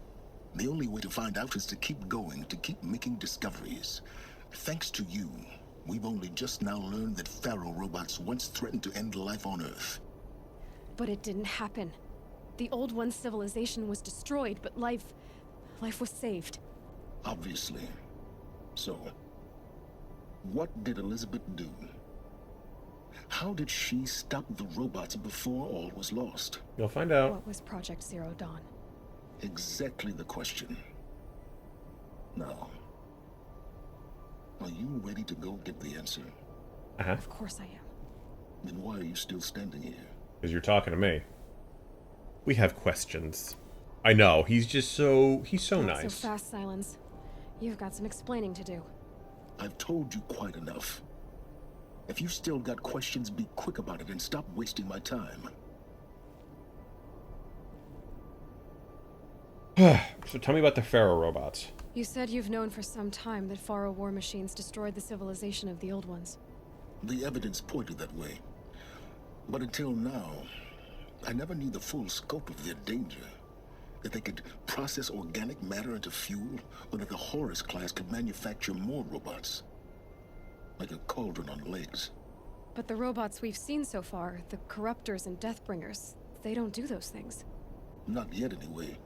The only way to find out is to keep going, to keep making discoveries. Thanks to you, we've only just now learned that Faro robots once threatened to end life on Earth. But it didn't happen. The Old One's civilization was destroyed, but life was saved. Obviously. So, what did Elizabeth do? How did she stop the robots before all was lost? You'll find out. What was Project Zero Dawn? Exactly the question. Now, are you ready to go get the answer? Uh-huh. Of course I am. Then why are you still standing here? Because you're talking to me. We have questions. I know, he's so Not nice. so fast, Silence. You've got some explaining to do. I've told you quite enough. If you still got questions, be quick about it and stop wasting my time. So tell me about the Pharaoh robots. You said you've known for some time that Pharaoh war machines destroyed the civilization of the old ones. The evidence pointed that way. But until now, I never knew the full scope of their danger. That they could process organic matter into fuel, or that the Horus class could manufacture more robots. Like a cauldron on legs. But the robots we've seen so far, the Corruptors and Deathbringers, they don't do those things. Not yet, anyway.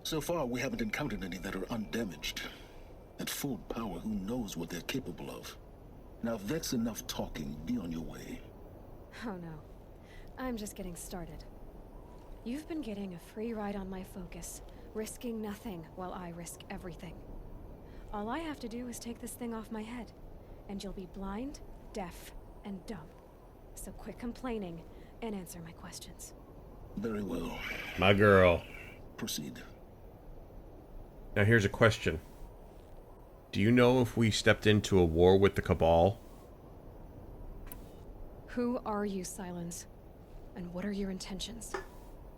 So far, we haven't encountered any that are undamaged. At full power, who knows what they're capable of? Now, if that's enough talking, be on your way. Oh no. I'm just getting started. You've been getting a free ride on my focus, risking nothing while I risk everything. All I have to do is take this thing off my head, and you'll be blind, deaf, and dumb. So quit complaining and answer my questions. Very well. My girl. Proceed. Now here's a question. Do you know if we stepped into a war with the Cabal? Who are you, Silence? And what are your intentions?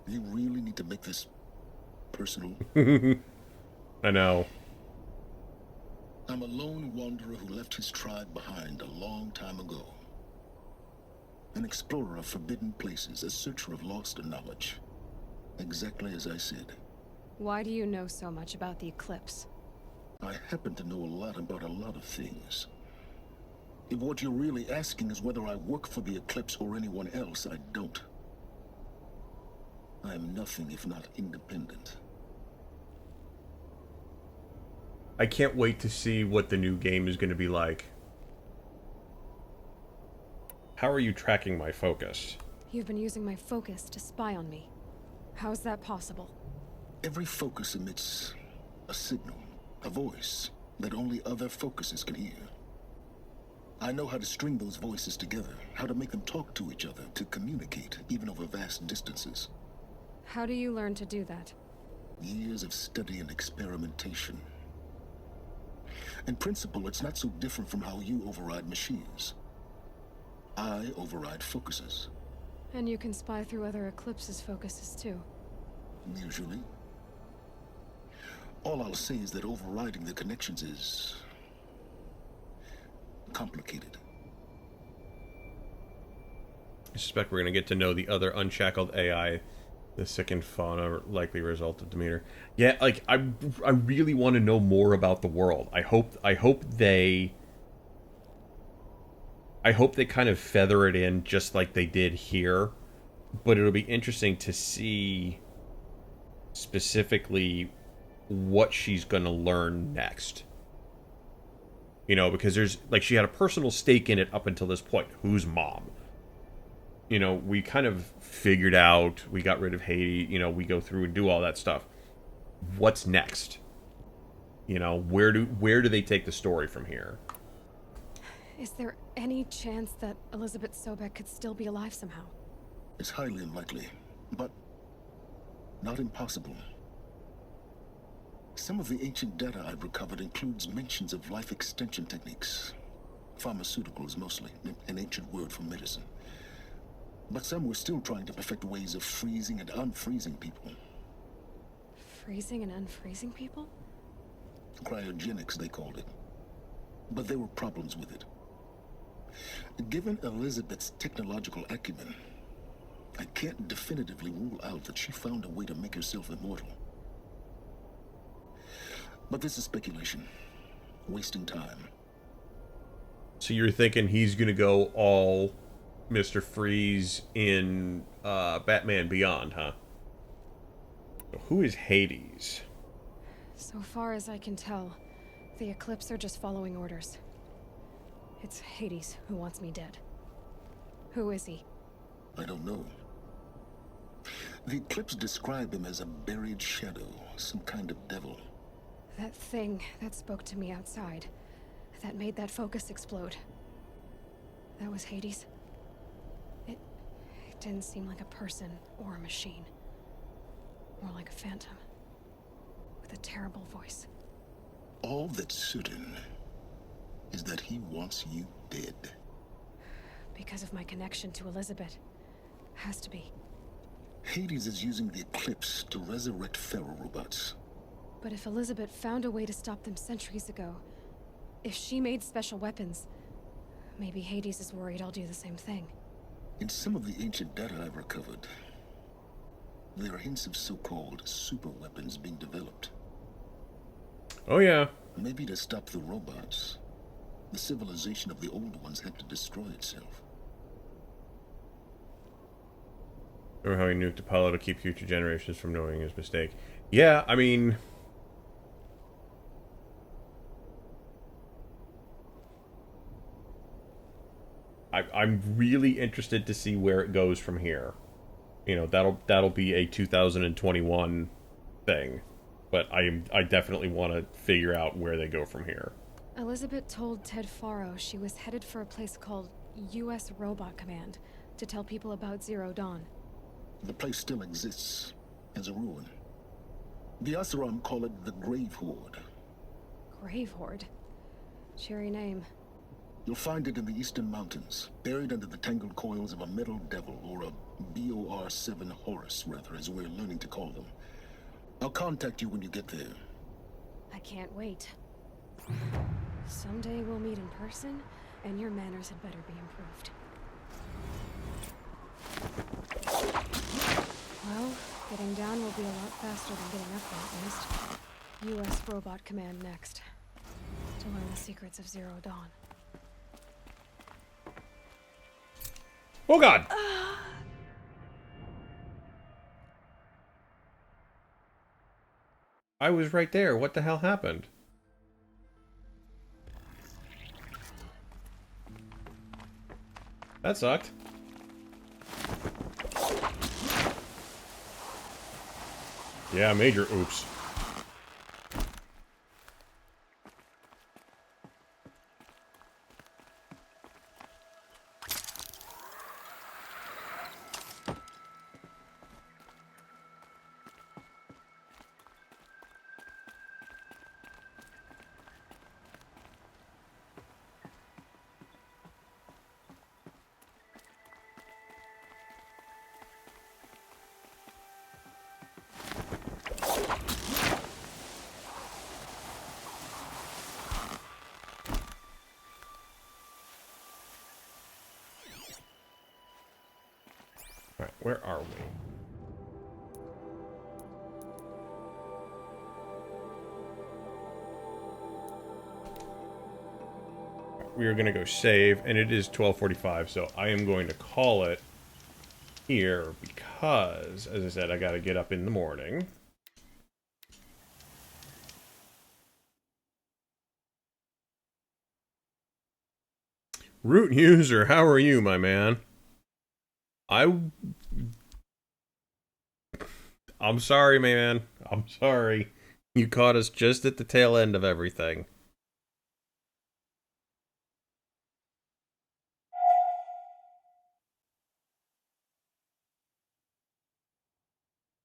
You really need to make this personal? I know. I'm a lone wanderer who left his tribe behind a long time ago. An explorer of forbidden places, a searcher of lost knowledge. Exactly as I said. Why do you know so much about the Eclipse? I happen to know a lot about a lot of things. If what you're really asking is whether I work for the Eclipse or anyone else, I don't. I am nothing if not independent. I can't wait to see what the new game is going to be like. How are you tracking my focus? You've been using my focus to spy on me. How is that possible? Every focus emits a signal, a voice, that only other focuses can hear. I know how to string those voices together, how to make them talk to each other, to communicate, even over vast distances. How do you learn to do that? Years of study and experimentation. In principle, it's not so different from how you override machines. I override focuses. And you can spy through other Eclipse's focuses too. Usually. All I'll say is that overriding the connections is complicated. I suspect we're going to get to know the other unshackled AI, the sickened fauna, likely result of Demeter. Yeah, like I really want to know more about the world. I hope they kind of feather it in just like they did here, but it'll be interesting to see specifically what she's going to learn next. You know, because there's, like, she had a personal stake in it up until this point. Who's mom? You know, we kind of figured out, we got rid of Haiti, you know, we go through and do all that stuff. What's next? You know, where do they take the story from here? Is there any chance that Elizabeth Sobek could still be alive somehow? It's highly unlikely, but not impossible. Some of the ancient data I've recovered includes mentions of life extension techniques. Pharmaceuticals, mostly, an ancient word for medicine. But some were still trying to perfect ways of freezing and unfreezing people. Freezing and unfreezing people? Cryogenics, they called it. But there were problems with it. Given Elizabeth's technological acumen, I can't definitively rule out that she found a way to make herself immortal. But this is speculation. Wasting time. So you're thinking he's going to go all Mr. Freeze in Batman Beyond, huh? Who is Hades? So far as I can tell, the Eclipse are just following orders. It's Hades who wants me dead. Who is he? I don't know. The Eclipse describe him as a buried shadow, some kind of devil. That thing that spoke to me outside, that made that focus explode. That was Hades? It didn't seem like a person or a machine. More like a phantom. With a terrible voice. All that's certain is that he wants you dead. Because of my connection to Elizabeth. Has to be. Hades is using the Eclipse to resurrect Pharaoh robots. But if Elizabeth found a way to stop them centuries ago, if she made special weapons, maybe Hades is worried I'll do the same thing. In some of the ancient data I've recovered, there are hints of so-called super weapons being developed. Oh yeah. Maybe to stop the robots, the civilization of the old ones had to destroy itself. Remember how he nuked Apollo to keep future generations from knowing his mistake? Yeah, I mean... I'm really interested to see where it goes from here. You know, that'll be a 2021 thing. But I definitely want to figure out where they go from here. Elizabeth told Ted Faro she was headed for a place called U.S. Robot Command to tell people about Zero Dawn. The place still exists as a ruin. The Asaram call it the Grave Horde. Grave Horde? Cheery name. You'll find it in the eastern mountains, buried under the tangled coils of a metal devil, or a BOR-7 Horus, rather, as we're learning to call them. I'll contact you when you get there. I can't wait. Someday we'll meet in person, and your manners had better be improved. Well, getting down will be a lot faster than getting up there, at least. U.S. Robot Command next. To learn the secrets of Zero Dawn. Oh god! I was right there. What the hell happened? That sucked. Yeah, major oops. Alright, where are we? We are going to go save, and it is 12:45, so I am going to call it here because, as I said, I got to get up in the morning. Root user, how are you, my man? I'm sorry, man. I'm sorry. You caught us just at the tail end of everything.